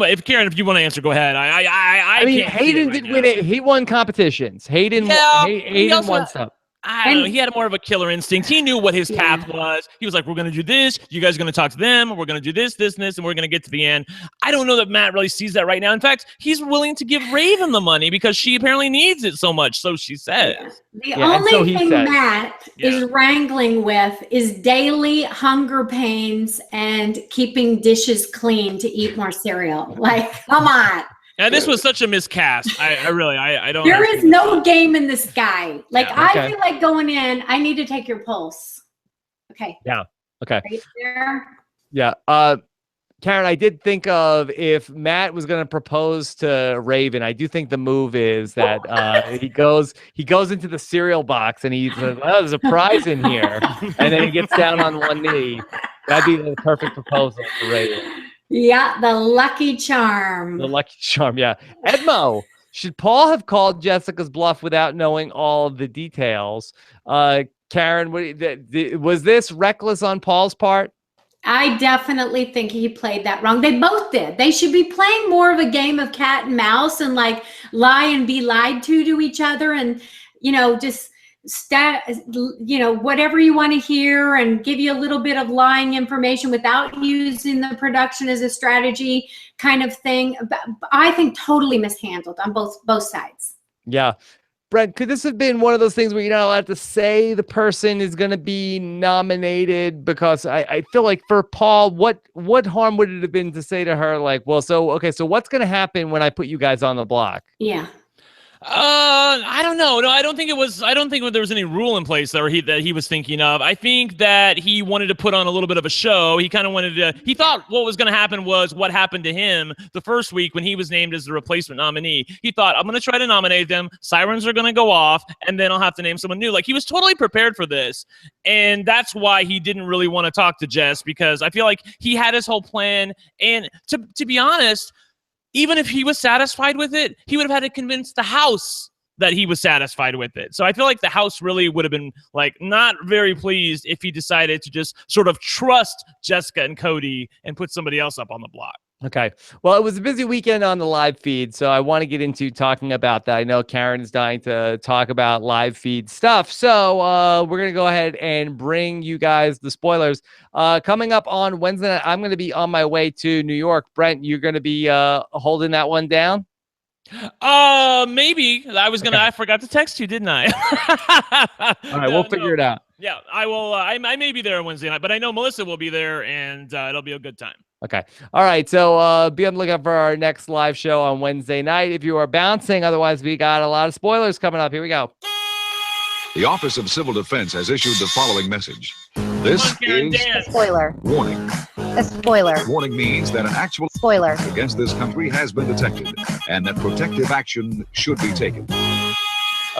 if Karen, if you want to answer, go ahead. I mean,
Hayden did win it. He won competitions. Hayden won stuff.
I don't know. He had more of a killer instinct. He knew what his path was. He was like, we're going to do this. You guys are going to talk to them. We're going to do this, and we're going to get to the end. I don't know that Matt really sees that right now. In fact, he's willing to give Raven the money because she apparently needs it so much. So she says.
The only thing Matt is wrangling with is daily hunger pains and keeping dishes clean to eat more cereal. Like, come on.
And this was such a miscast. I really don't.
There is no game in this guy. Like, I feel like going in, I need to take your pulse. Okay.
Yeah. Okay.
Right there.
Yeah. Karen, I did think of if Matt was going to propose to Raven, I do think the move is that he goes into the cereal box and he says, "Oh, there's a prize in here," and then he gets down on one knee. That'd be the perfect proposal for Raven.
Yeah, the lucky charm.
The lucky charm, yeah. Edmo, should Paul have called Jessica's bluff without knowing all of the details? Karen, was this reckless on Paul's part?
I definitely think he played that wrong. They both did. They should be playing more of a game of cat and mouse and lie and be lied to each other and, just whatever you want to hear and give you a little bit of lying information without using the production as a strategy kind of thing. But I think totally mishandled on both sides.
Yeah. Brent, could this have been one of those things where you're not allowed to say the person is going to be nominated? Because I feel like for Paul, what harm would it have been to say to her, so what's going to happen when I put you guys on the block?
Yeah.
I don't know. No, I don't think there was any rule in place that he was thinking of. I think that he wanted to put on a little bit of a show. He kind of he thought what was going to happen was what happened to him the first week when he was named as the replacement nominee. He thought, I'm going to try to nominate them. Sirens are going to go off and then I'll have to name someone new. Like, he was totally prepared for this. And that's why he didn't really want to talk to Jess, because I feel like he had his whole plan. And to be honest, even if he was satisfied with it, he would have had to convince the house that he was satisfied with it. So I feel like the house really would have been not very pleased if he decided to just sort of trust Jessica and Cody and put somebody else up on the block.
Okay. Well, it was a busy weekend on the live feed, so I want to get into talking about that. I know Karen is dying to talk about live feed stuff, so we're going to go ahead and bring you guys the spoilers. Coming up on Wednesday night, I'm going to be on my way to New York. Brent, you're going to be holding that one down?
Maybe. I forgot to text you, didn't I?
All right, we'll figure it out.
Yeah, I will. I may be there Wednesday night, but I know Melissa will be there, and it'll be a good time.
Okay. All right. So be on the lookout for our next live show on Wednesday night if you are bouncing. Otherwise, we got a lot of spoilers coming up. Here we go.
The Office of Civil Defense has issued the following message. This is
a spoiler.
Warning.
A spoiler.
Warning means that an actual
spoiler
against this country has been detected and that protective action should be taken.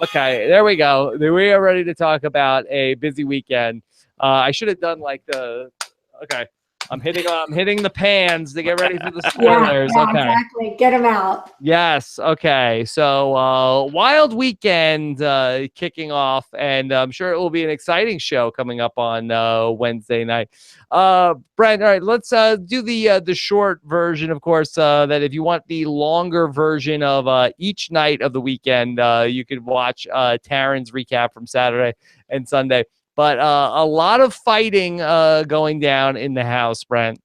Okay, there we go. We are ready to talk about a busy weekend. I should have done okay. I'm hitting the pans to get ready for the spoilers.
Yeah,
okay.
Exactly. Get them out.
Yes. Okay. So wild weekend kicking off, and I'm sure it will be an exciting show coming up on Wednesday night. Brent, all right, let's do the short version, of course, that if you want the longer version of each night of the weekend, you could watch Taryn's recap from Saturday and Sunday. But a lot of fighting going down in the house, Brent.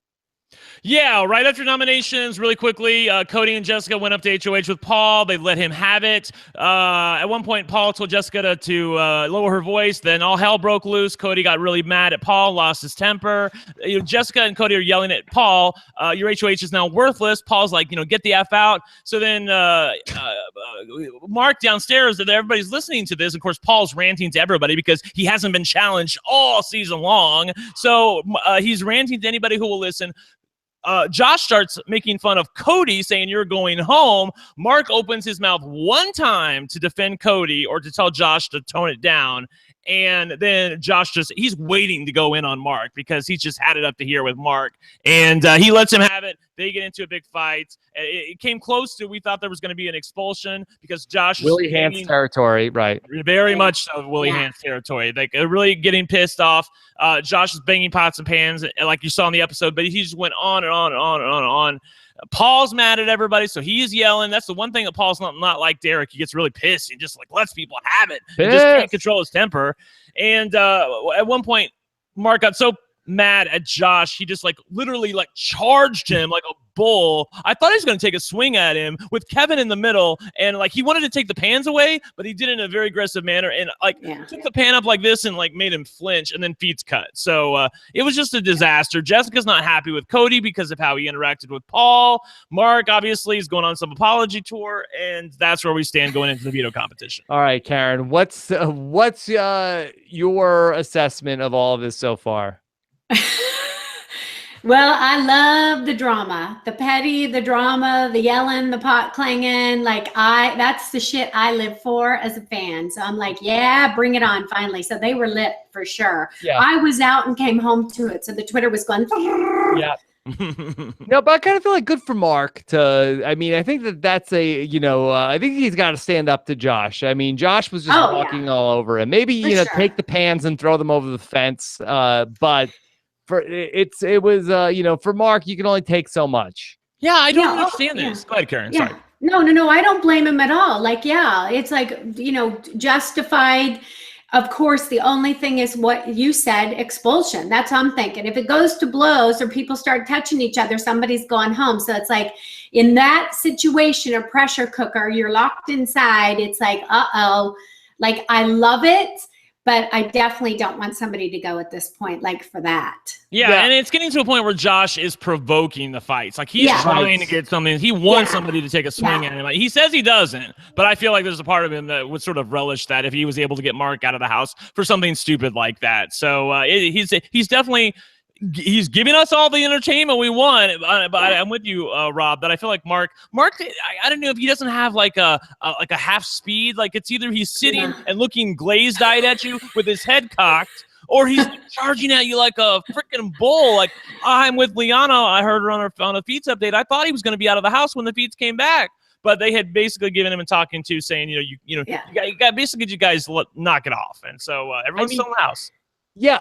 Yeah, right after nominations, really quickly, Cody and Jessica went up to HOH with Paul. They let him have it. At one point, Paul told Jessica to lower her voice. Then all hell broke loose. Cody got really mad at Paul, lost his temper. Jessica and Cody are yelling at Paul, your HOH is now worthless. Paul's like, get the F out. So then Mark downstairs, everybody's listening to this. Of course, Paul's ranting to everybody because he hasn't been challenged all season long. So he's ranting to anybody who will listen. Josh starts making fun of Cody, saying you're going home. Mark opens his mouth one time to defend Cody or to tell Josh to tone it down. And then Josh he's waiting to go in on Mark because he's just had it up to here with Mark. And he lets him have it. They get into a big fight. It came close to, we thought there was going to be an expulsion because Josh
Willie Hantz territory, right?
Very much so Willie Hantz territory. Like really getting pissed off. Josh is banging pots and pans like you saw in the episode, but he just went on and on and on and on and on. Paul's mad at everybody, so he's yelling. That's the one thing that Paul's not like Derek. He gets really pissed. He just lets people have it. He just can't control his temper. And at one point, Mark got so mad at Josh, he just literally charged him like a bull. I thought he was going to take a swing at him with Kevin in the middle, and he wanted to take the pans away, but he did it in a very aggressive manner and took the pan up like this and made him flinch, and then feet's cut. So it was just a disaster. Jessica's not happy with Cody because of how he interacted with Paul. Mark obviously is going on some apology tour, and that's where we stand going into the veto competition.
All right, Karen, what's your assessment of all of this so far?
Well, I love the drama, the petty, the drama, the yelling, the pot clanging. That's the shit I live for as a fan. So I'm like, yeah, bring it on finally. So they were lit for sure. Yeah. I was out and came home to it. So the Twitter was going.
Yeah. No, but I kind of feel good for Mark I think that's I think he's got to stand up to Josh. I mean, Josh was just walking all over him. Maybe, take the pans and throw them over the fence. But it was for Mark, you can only take so much.
Yeah, I don't understand this. Go ahead, Karen.
Yeah.
Sorry.
No, I don't blame him at all. It's justified. Of course, the only thing is what you said, expulsion. That's what I'm thinking. If it goes to blows or people start touching each other, somebody's gone home. So it's in that situation, a pressure cooker, you're locked inside. It's uh-oh. I love it. But I definitely don't want somebody to go at this point, for that.
Yeah, and it's getting to a point where Josh is provoking the fights. He's trying to get something. He wants somebody to take a swing at him. He says he doesn't, but I feel like there's a part of him that would sort of relish that if he was able to get Mark out of the house for something stupid like that. So he's definitely... He's giving us all the entertainment we want, but I'm with you, Rob, that I feel like Mark, I don't know if he doesn't have a half speed. It's either he's sitting and looking glazed-eyed at you with his head cocked, or he's charging at you like a freaking bull. I'm with Liana. I heard her on a Feeds update. I thought he was going to be out of the house when the Feeds came back, but they had basically given him a talking to, saying, you got basically you guys knock it off, and so everyone's still in the house.
Yeah,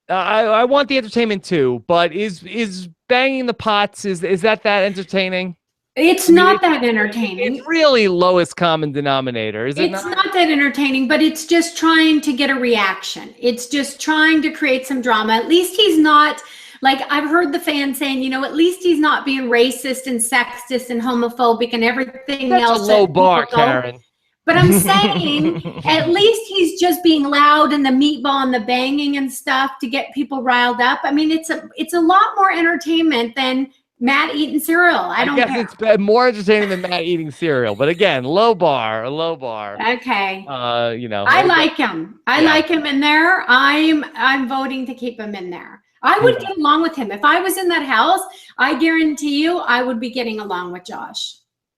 I want the entertainment too, but is banging the pots, is that entertaining?
It's not that entertaining.
It's really lowest common denominator, is it
not? It's not that entertaining, but it's just trying to get a reaction. It's just trying to create some drama. At least he's not, I've heard the fans saying, at least he's not being racist and sexist and homophobic and everything else.
That's a low bar, Karen.
But I'm saying at least he's just being loud and the meatball and the banging and stuff to get people riled up. I mean, it's a lot more entertainment than Matt eating cereal. I don't care.
It's more entertaining than Matt eating cereal. But again, low bar.
Okay.
I
like him. I like him in there. I'm voting to keep him in there. I would get along with him. If I was in that house, I guarantee you I would be getting along with Josh.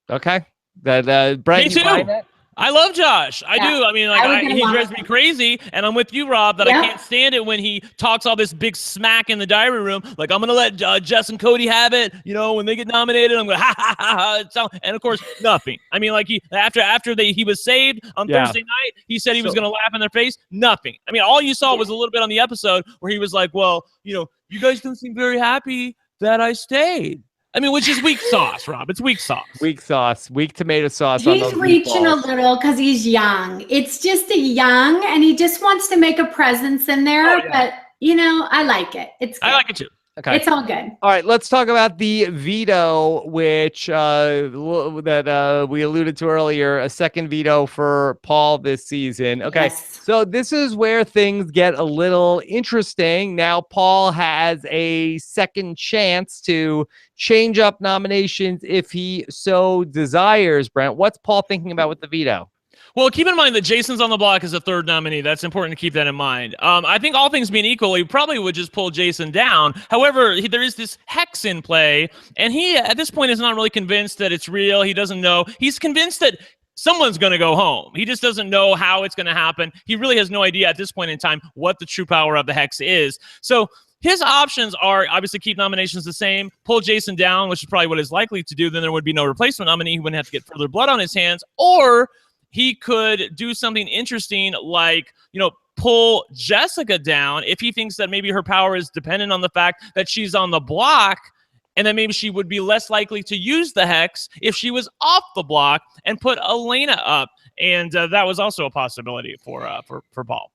Okay. Brent,
me too. I love Josh. I do. I mean, he drives me crazy, and I'm with you, Rob, that I can't stand it when he talks all this big smack in the diary room. I'm going to let Jess and Cody have it. When they get nominated, I'm going to ha ha ha ha. And of course, nothing. I mean, after he was saved on Thursday night, he said he was going to laugh in their face. Nothing. I mean, all you saw was a little bit on the episode where he was like, well, you guys don't seem very happy that I stayed. I mean, which is weak sauce, Rob. It's weak sauce. Weak sauce. Weak tomato sauce.
He's reaching a little because he's young. It's just young, and he just wants to make a presence in there. Oh, yeah. But, I like it. I
like it too.
Okay.
It's all good.
All right, let's talk about the veto, which that we alluded to earlier, a second veto for Paul this season. Okay,
Yes.
so this is where things get a little interesting. Now, Paul has a second chance to change up nominations if he so desires. Brent, what's Paul thinking about with the veto?
Well, keep in mind that Jason's on the block as a third nominee. That's important to keep that in mind. I think all things being equal, he probably would just pull Jason down. However, there is this hex in play, and he, at this point, is not really convinced that it's real. He doesn't know. He's convinced that someone's going to go home. He just doesn't know how it's going to happen. He really has no idea at this point in time what the true power of the hex is. So his options are obviously keep nominations the same, pull Jason down, which is probably what is likely to do. Then there would be no replacement nominee. He wouldn't have to get further blood on his hands. Or he could do something interesting like, pull Jessica down if he thinks that maybe her power is dependent on the fact that she's on the block, and then maybe she would be less likely to use the hex if she was off the block, and put Elena up. And that was also a possibility for Paul.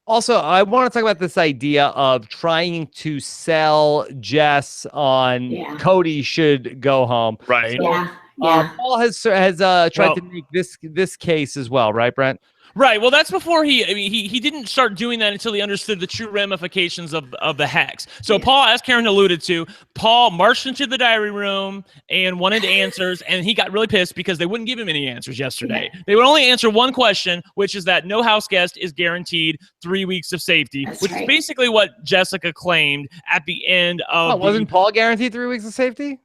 Also, I want to talk about this idea of trying to sell Jess on Cody should go home.
Right.
So,
Yeah.
Paul has tried to make this case as well, right, Brent?
Right. Well, that's before he didn't start doing that until he understood the true ramifications of the hex. So Paul, as Karen alluded to, Paul marched into the diary room and wanted answers, and he got really pissed because they wouldn't give him any answers yesterday. They would only answer one question, which is that no house guest is guaranteed 3 weeks of safety, which is basically what Jessica claimed at the end of.
Wasn't Paul guaranteed 3 weeks of safety?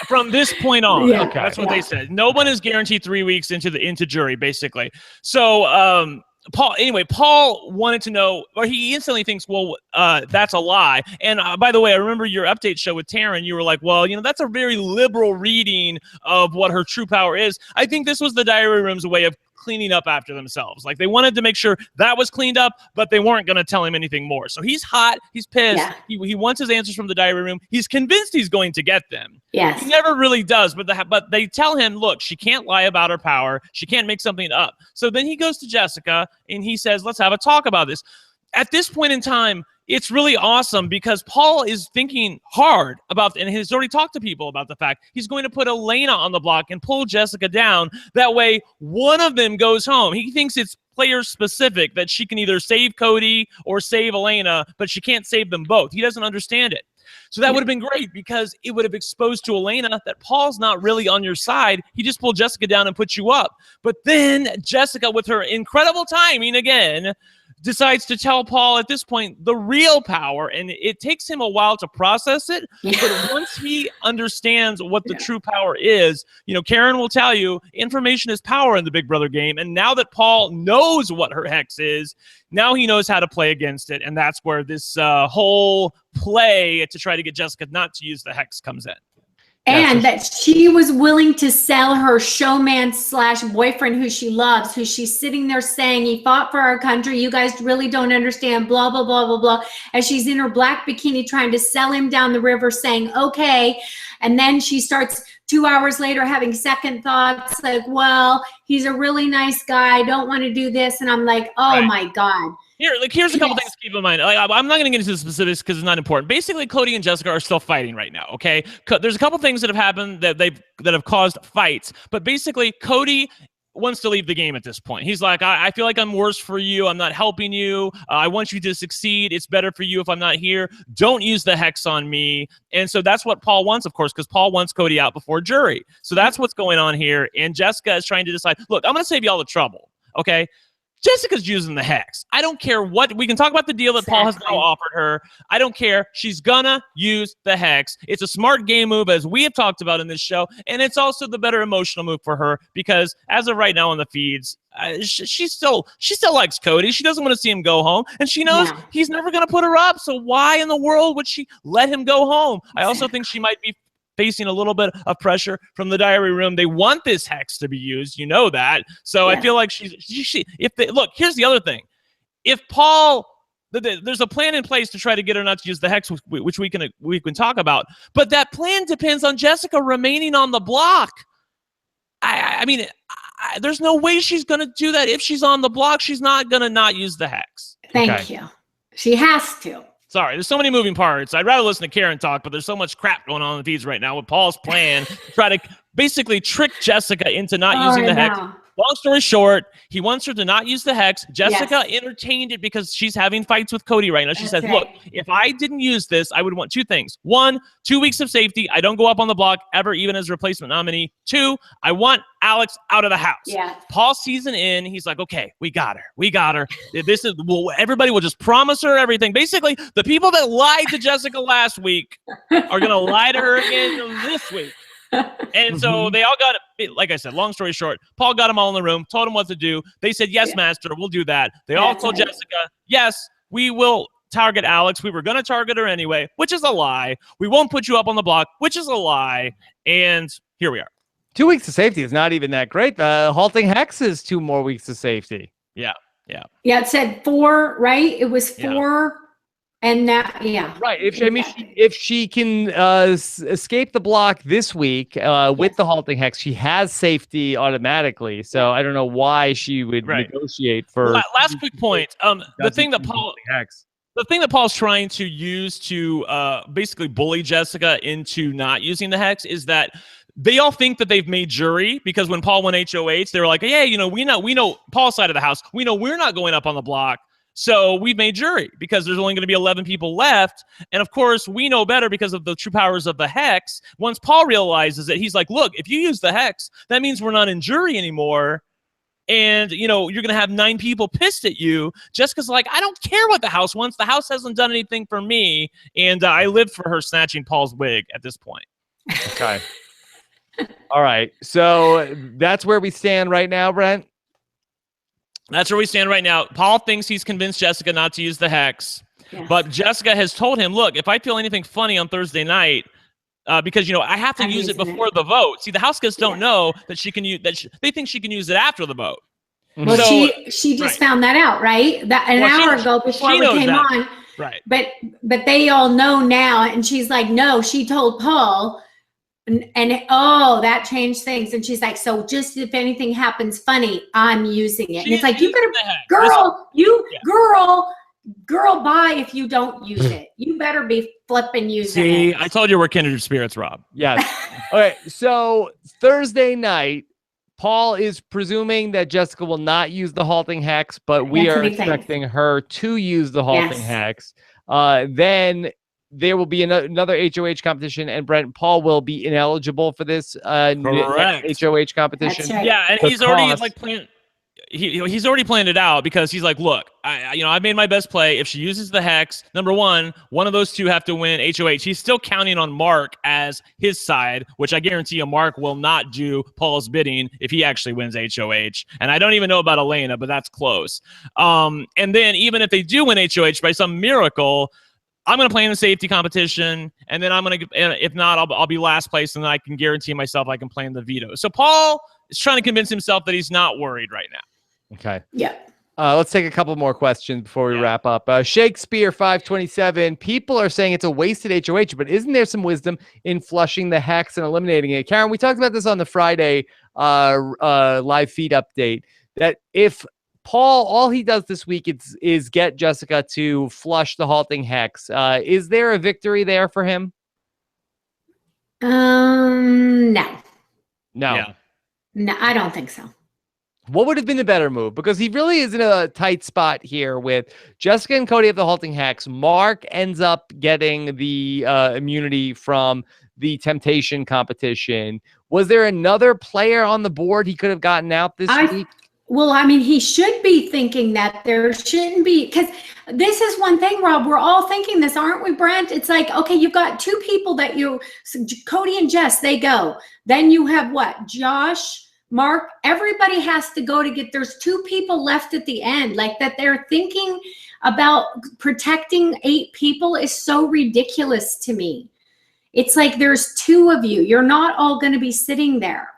From this point on,
okay,
that's what they said. No one is guaranteed 3 weeks into jury, basically. So, Paul wanted to know, or he instantly thinks, well, that's a lie. And by the way, I remember your update show with Taryn. You were like, well, that's a very liberal reading of what her true power is. I think this was the diary room's way of cleaning up after themselves. Like, they wanted to make sure that was cleaned up, but they weren't going to tell him anything more. So he's hot. He's pissed. Yeah. He wants his answers from the diary room. He's convinced he's going to get them.
Yes.
He never really does, but they tell him, look, she can't lie about her power. She can't make something up. So then he goes to Jessica and he says, let's have a talk about this. At this point in time, it's really awesome because Paul is thinking hard about, and he's already talked to people about the fact he's going to put Elena on the block and pull Jessica down. That way, one of them goes home. He thinks it's player specific, that she can either save Cody or save Elena, but she can't save them both. He doesn't understand it. So that would have been great because it would have exposed to Elena that Paul's not really on your side. He just pulled Jessica down and put you up. But then Jessica, with her incredible timing again, decides to tell Paul at this point the real power, and it takes him a while to process it. But once he understands what the true power is, Karen will tell you information is power in the Big Brother game. And now that Paul knows what her hex is, now he knows how to play against it. And that's where this whole play to try to get Jessica not to use the hex comes in.
And that she was willing to sell her showman / boyfriend who she loves, who she's sitting there saying, he fought for our country. You guys really don't understand, blah, blah, blah, blah, blah. As she's in her black bikini trying to sell him down the river saying, okay. And then she starts 2 hours later having second thoughts like, well, he's a really nice guy. I don't want to do this. And I'm like, oh my God.
Here's a couple things to keep in mind. I'm not going to get into the specifics because it's not important. Basically, Cody and Jessica are still fighting right now. Okay, there's a couple things that have happened that have caused fights. But basically, Cody wants to leave the game at this point. He's like, I feel like I'm worse for you. I'm not helping you. I want you to succeed. It's better for you if I'm not here. Don't use the hex on me. And so that's what Paul wants, of course, because Paul wants Cody out before jury. So that's what's going on here. And Jessica is trying to decide, look, I'm going to save you all the trouble. Okay. Jessica's using the hex. I don't care what. We can talk about the deal that Paul has now offered her. I don't care. She's gonna use the hex. It's a smart game move, as we have talked about in this show, and it's also the better emotional move for her because as of right now on the feeds, she still likes Cody. She doesn't want to see him go home, and she knows he's never gonna put her up. So why in the world would she let him go home? I also think she might be facing a little bit of pressure from the diary room. They want this hex to be used, that. So I feel like look, here's the other thing. If Paul, there's a plan in place to try to get her not to use the hex, which we can talk about, but that plan depends on Jessica remaining on the block. I mean, there's no way she's going to do that. If she's on the block, she's not going to not use the hex.
Thank you. She has to.
Sorry, there's so many moving parts. I'd rather listen to Karen talk, but there's so much crap going on in the feeds right now with Paul's plan to try to basically trick Jessica into not using the hex. Long story short, he wants her to not use the hex. Jessica entertained it because she's having fights with Cody right now. She said, look, if I didn't use this, I would want 2 things. 1, 2 weeks of safety. I don't go up on the block ever, even as a replacement nominee. 2, I want Alex out of the house.
Yeah.
Paul season in, he's like, okay, we got her. We got her. This is, well, everybody will just promise her everything. Basically, the people that lied to Jessica last week are going to lie to her again this week. And so they all got it. Like I said, long story short, Paul got them all in the room, told them what to do. They said, yes, master, we'll do that. They all told Jessica, yes, we will target Alex. We were going to target her anyway, which is a lie. We won't put you up on the block, which is a lie. And here we are.
2 weeks of safety is not even that great. Halting hex is 2 more weeks of safety.
Yeah.
It said 4, right? It was 4. And that,
right. If she can escape the block this week with the halting hex, she has safety automatically. So I don't know why she would negotiate for.
Last quick point. The thing that Paul's trying to use to basically bully Jessica into not using the hex is that they all think that they've made jury because when Paul won HOH, they were like, yeah, we know Paul's side of the house. We know we're not going up on the block. So we've made jury because there's only going to be 11 people left. And of course, we know better because of the true powers of the hex. Once Paul realizes it, he's like, look, if you use the hex, that means we're not in jury anymore. And, you're going to have 9 people pissed at you. Jessica's like, I don't care what the house wants. The house hasn't done anything for me. And I lived for her snatching Paul's wig at this point.
Okay. All right. So that's where we stand right now, Brent.
That's where we stand right now. Paul thinks he's convinced Jessica not to use the hex. But Jessica has told him, look, if I feel anything funny on Thursday night, because, I have to use it before the vote. See, the house guests don't know that she can use they think she can use it after the vote.
Well, so, she just found that out, right? That an hour ago before we came on.
Right.
But they all know now. And she's like, no, she told Paul. And that changed things. And she's like, so just if anything happens funny, I'm using it. And it's like, you better, girl, bye if you don't use it. You better be flipping using it.
See, I told you we're kindred spirits, Rob.
Yes. All right. So Thursday night, Paul is presuming that Jessica will not use the halting hex, but we are expecting her to use the halting hex. Then there will be another HOH competition, and Brent Paul will be ineligible for this HOH competition.
Right.
Yeah, and he's already planned. He's already planned it out because he's like, look, I've made my best play. If she uses the hex, number one of those two have to win HOH. He's still counting on Mark as his side, which I guarantee you Mark will not do Paul's bidding if he actually wins HOH. And I don't even know about Elena, but that's close. And then even if they do win HOH by some miracle, I'm going to play in the safety competition, and then I'm going to, if not, I'll be last place, and then I can guarantee myself I can play in the veto. So Paul is trying to convince himself that he's not worried right now.
Okay.
Yeah.
Let's take a couple more questions before we wrap up. Shakespeare 527. People are saying it's a wasted HOH, but isn't there some wisdom in flushing the hex and eliminating it? Karen, we talked about this on the Friday live feed update, that if Paul, all he does this week is get Jessica to flush the halting hex. Is there a victory there for him?
No.
No,
I don't think so.
What would have been the better move? Because he really is in a tight spot here with Jessica and Cody have the halting hex. Mark ends up getting the immunity from the temptation competition. Was there another player on the board he could have gotten out this week?
Well, I mean, he should be thinking that there shouldn't be, because this is one thing, Rob, we're all thinking this, aren't we, Brent? It's like, okay, you've got 2 people that Cody and Jess, they go. Then you have what? Josh, Mark, everybody has to go to get, there's 2 people left at the end. Like that they're thinking about protecting 8 people is so ridiculous to me. It's like there's 2 of you. You're not all going to be sitting there.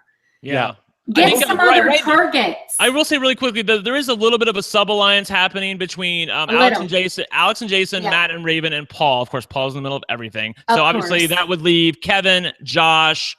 Yeah.
Get some other targets.
I will say really quickly that there is a little bit of a sub-alliance happening between Alex and Jason, Matt and Raven, and Paul. Of course, Paul's in the middle of everything. So obviously that would leave Kevin, Josh,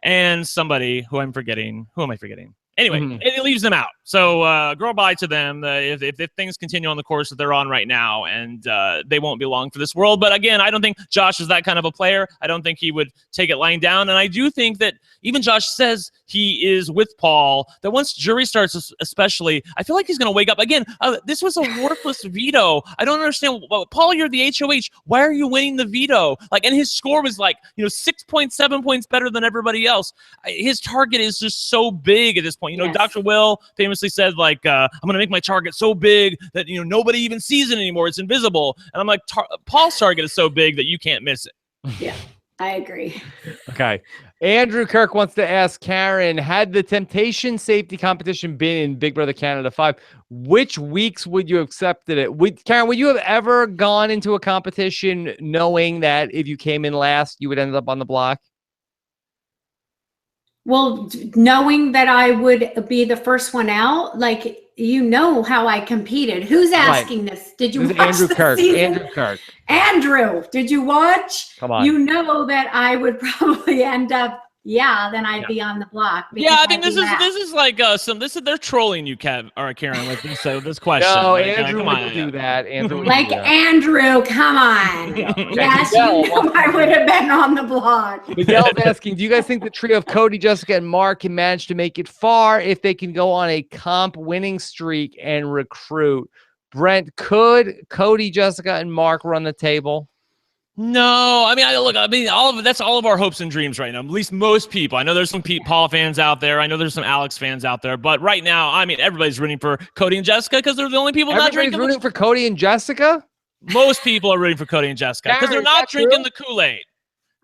and somebody who I'm forgetting. Who am I forgetting? Anyway, it leaves them out. So girl, bye to them if things continue on the course that they're on right now, and they won't be long for this world. But again, I don't think Josh is that kind of a player. I don't think he would take it lying down. And I do think that even Josh says he is with Paul, that once jury starts especially, I feel like he's going to wake up. Again, this was a worthless veto. I don't understand. Paul, you're the HOH. Why are you winning the veto? Like, and his score was like, 6.7 points better than everybody else. His target is just so big at this point.
Yes.
Dr. Will famously said, like, I'm going to make my target so big that, nobody even sees it anymore. It's invisible. And I'm like, Paul's target is so big that you can't miss it.
Yeah, I agree.
Okay. Andrew Kirk wants to ask Karen, had the Temptation safety competition been in Big Brother Canada 5, which weeks would you have accepted it? Karen, would you have ever gone into a competition knowing that if you came in last, you would end up on the block?
Well, knowing that I would be the first one out, like, how I competed. Who's asking this? Did you watch
Andrew
the
Kirk?
season?
Andrew Kirk.
Andrew, did you watch?
Come on.
You know that I would probably end up, then I'd be on the block.
Yeah, I think this is like they're trolling you, Karen, with this question.
No,
like,
Andrew
come on,
would do that. Andrew would
like
do that.
Andrew, come on. Yes, I would have been on the block.
Miguel's asking, do you guys think the trio of Cody, Jessica, and Mark can manage to make it far if they can go on a comp winning streak and recruit? Brent, could Cody, Jessica, and Mark run the table?
No, that's all of our hopes and dreams right now. At least most people. I know there's some Paul fans out there. I know there's some Alex fans out there. But right now, everybody's rooting for Cody and Jessica because they're the only people not drinking.
Everybody's rooting for Cody and Jessica?
Most people are rooting for Cody and Jessica because they're not drinking the Kool-Aid.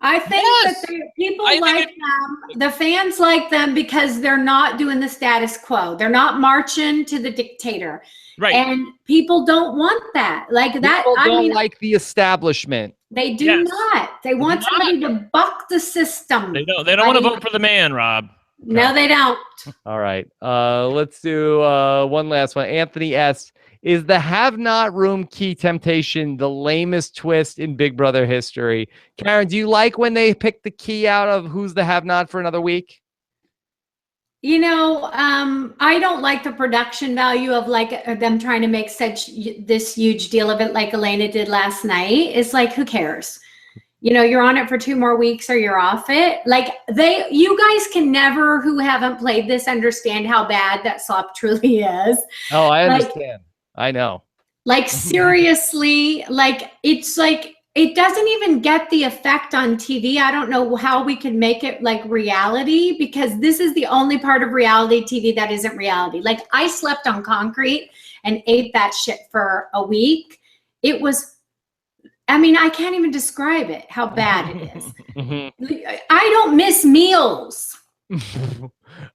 I think that people like them. The fans like them because they're not doing the status quo. They're not marching to the dictator.
Right.
And people don't want that. Like that.
People don't like the establishment.
They do not. They want somebody to buck the system.
They don't want to vote for the man, Rob.
No, they don't.
All right. Let's do one last one. Anthony S. Is the have-not room key temptation the lamest twist in Big Brother history? Karen, do you like when they pick the key out of who's the have-not for another week?
I don't like the production value of like them trying to make this huge deal of it like Elena did last night. It's like, who cares? You're on it for 2 more weeks or you're off it. Like you guys can never, who haven't played this, understand how bad that slop truly is.
Oh, I understand. I know.
Like seriously, like it's like, it doesn't even get the effect on TV. I don't know how we could make it like reality because this is the only part of reality TV that isn't reality. Like I slept on concrete and ate that shit for a week. It was, I can't even describe it, how bad it is. I don't miss meals.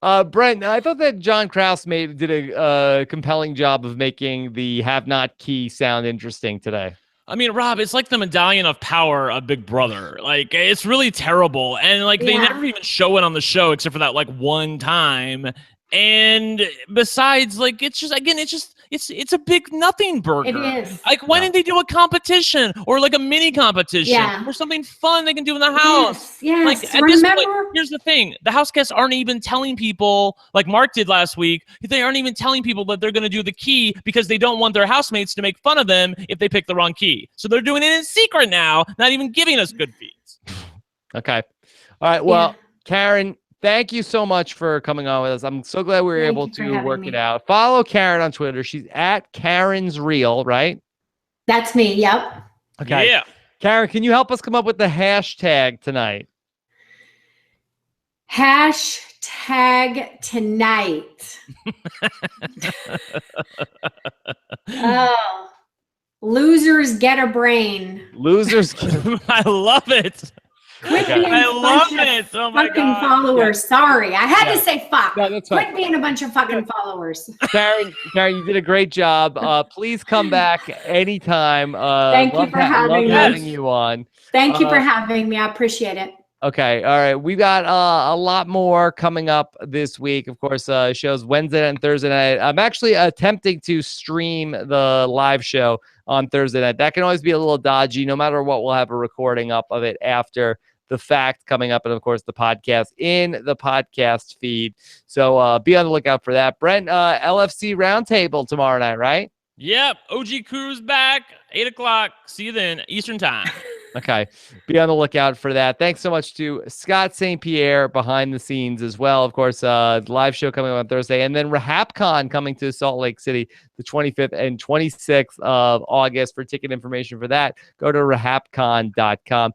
Brent, I thought that John Krause did a compelling job of making the have-not key sound interesting today.
Rob, it's like the medallion of power of Big Brother. Like, it's really terrible. And, like, they never even show it on the show except for that, like, one time. And besides, like, it's a big nothing burger.
It is.
Like, why didn't they do a competition or like a mini competition or something fun they can do in the house?
Yes.
Like, at this point, here's the thing. The house guests aren't even telling people, like Mark did last week, they aren't even telling people that they're going to do the key because they don't want their housemates to make fun of them if they pick the wrong key. So they're doing it in secret now, not even giving us good feeds.
Okay. All right. Well, Karen, thank you so much for coming on with us. I'm so glad we were able to work it out. Follow Karen on Twitter. She's at Karen's Real, right?
That's me. Yep.
Okay.
Yeah.
Karen, can you help us come up with the hashtag tonight?
Hashtag tonight. Oh, losers get a brain.
Losers.
I love it. I love it. Oh my God.
Followers. Sorry, I had to say fuck.
No, that's fine.
Quit being a bunch of fucking followers.
Karen, you did a great job. Please come back anytime.
Thank you for having me.
Having you on.
Thank you for having me. I appreciate it.
Okay. All right. We've got a lot more coming up this week. Of course, shows Wednesday and Thursday night. I'm actually attempting to stream the live show on Thursday night. That can always be a little dodgy. No matter what, we'll have a recording up of it after The Fact coming up, and of course the podcast in the podcast feed. So be on the lookout for that. Brent, LFC Roundtable tomorrow night, right?
Yep. OG Crew's back, 8 o'clock. See you then, Eastern Time.
Okay. Be on the lookout for that. Thanks so much to Scott St. Pierre behind the scenes as well. Of course, the live show coming on Thursday. And then RHAPCon coming to Salt Lake City the 25th and 26th of August. For ticket information for that, go to RHAPCon.com.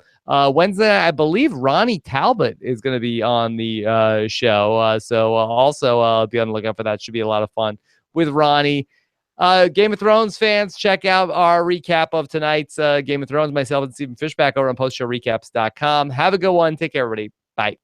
Wednesday, I believe Ronnie Talbot is going to be on the show. So also be on the lookout for that. Should be a lot of fun with Ronnie. Game of Thrones fans, check out our recap of tonight's Game of Thrones. Myself and Stephen Fishback over on postshowrecaps.com. Have a good one. Take care, everybody. Bye.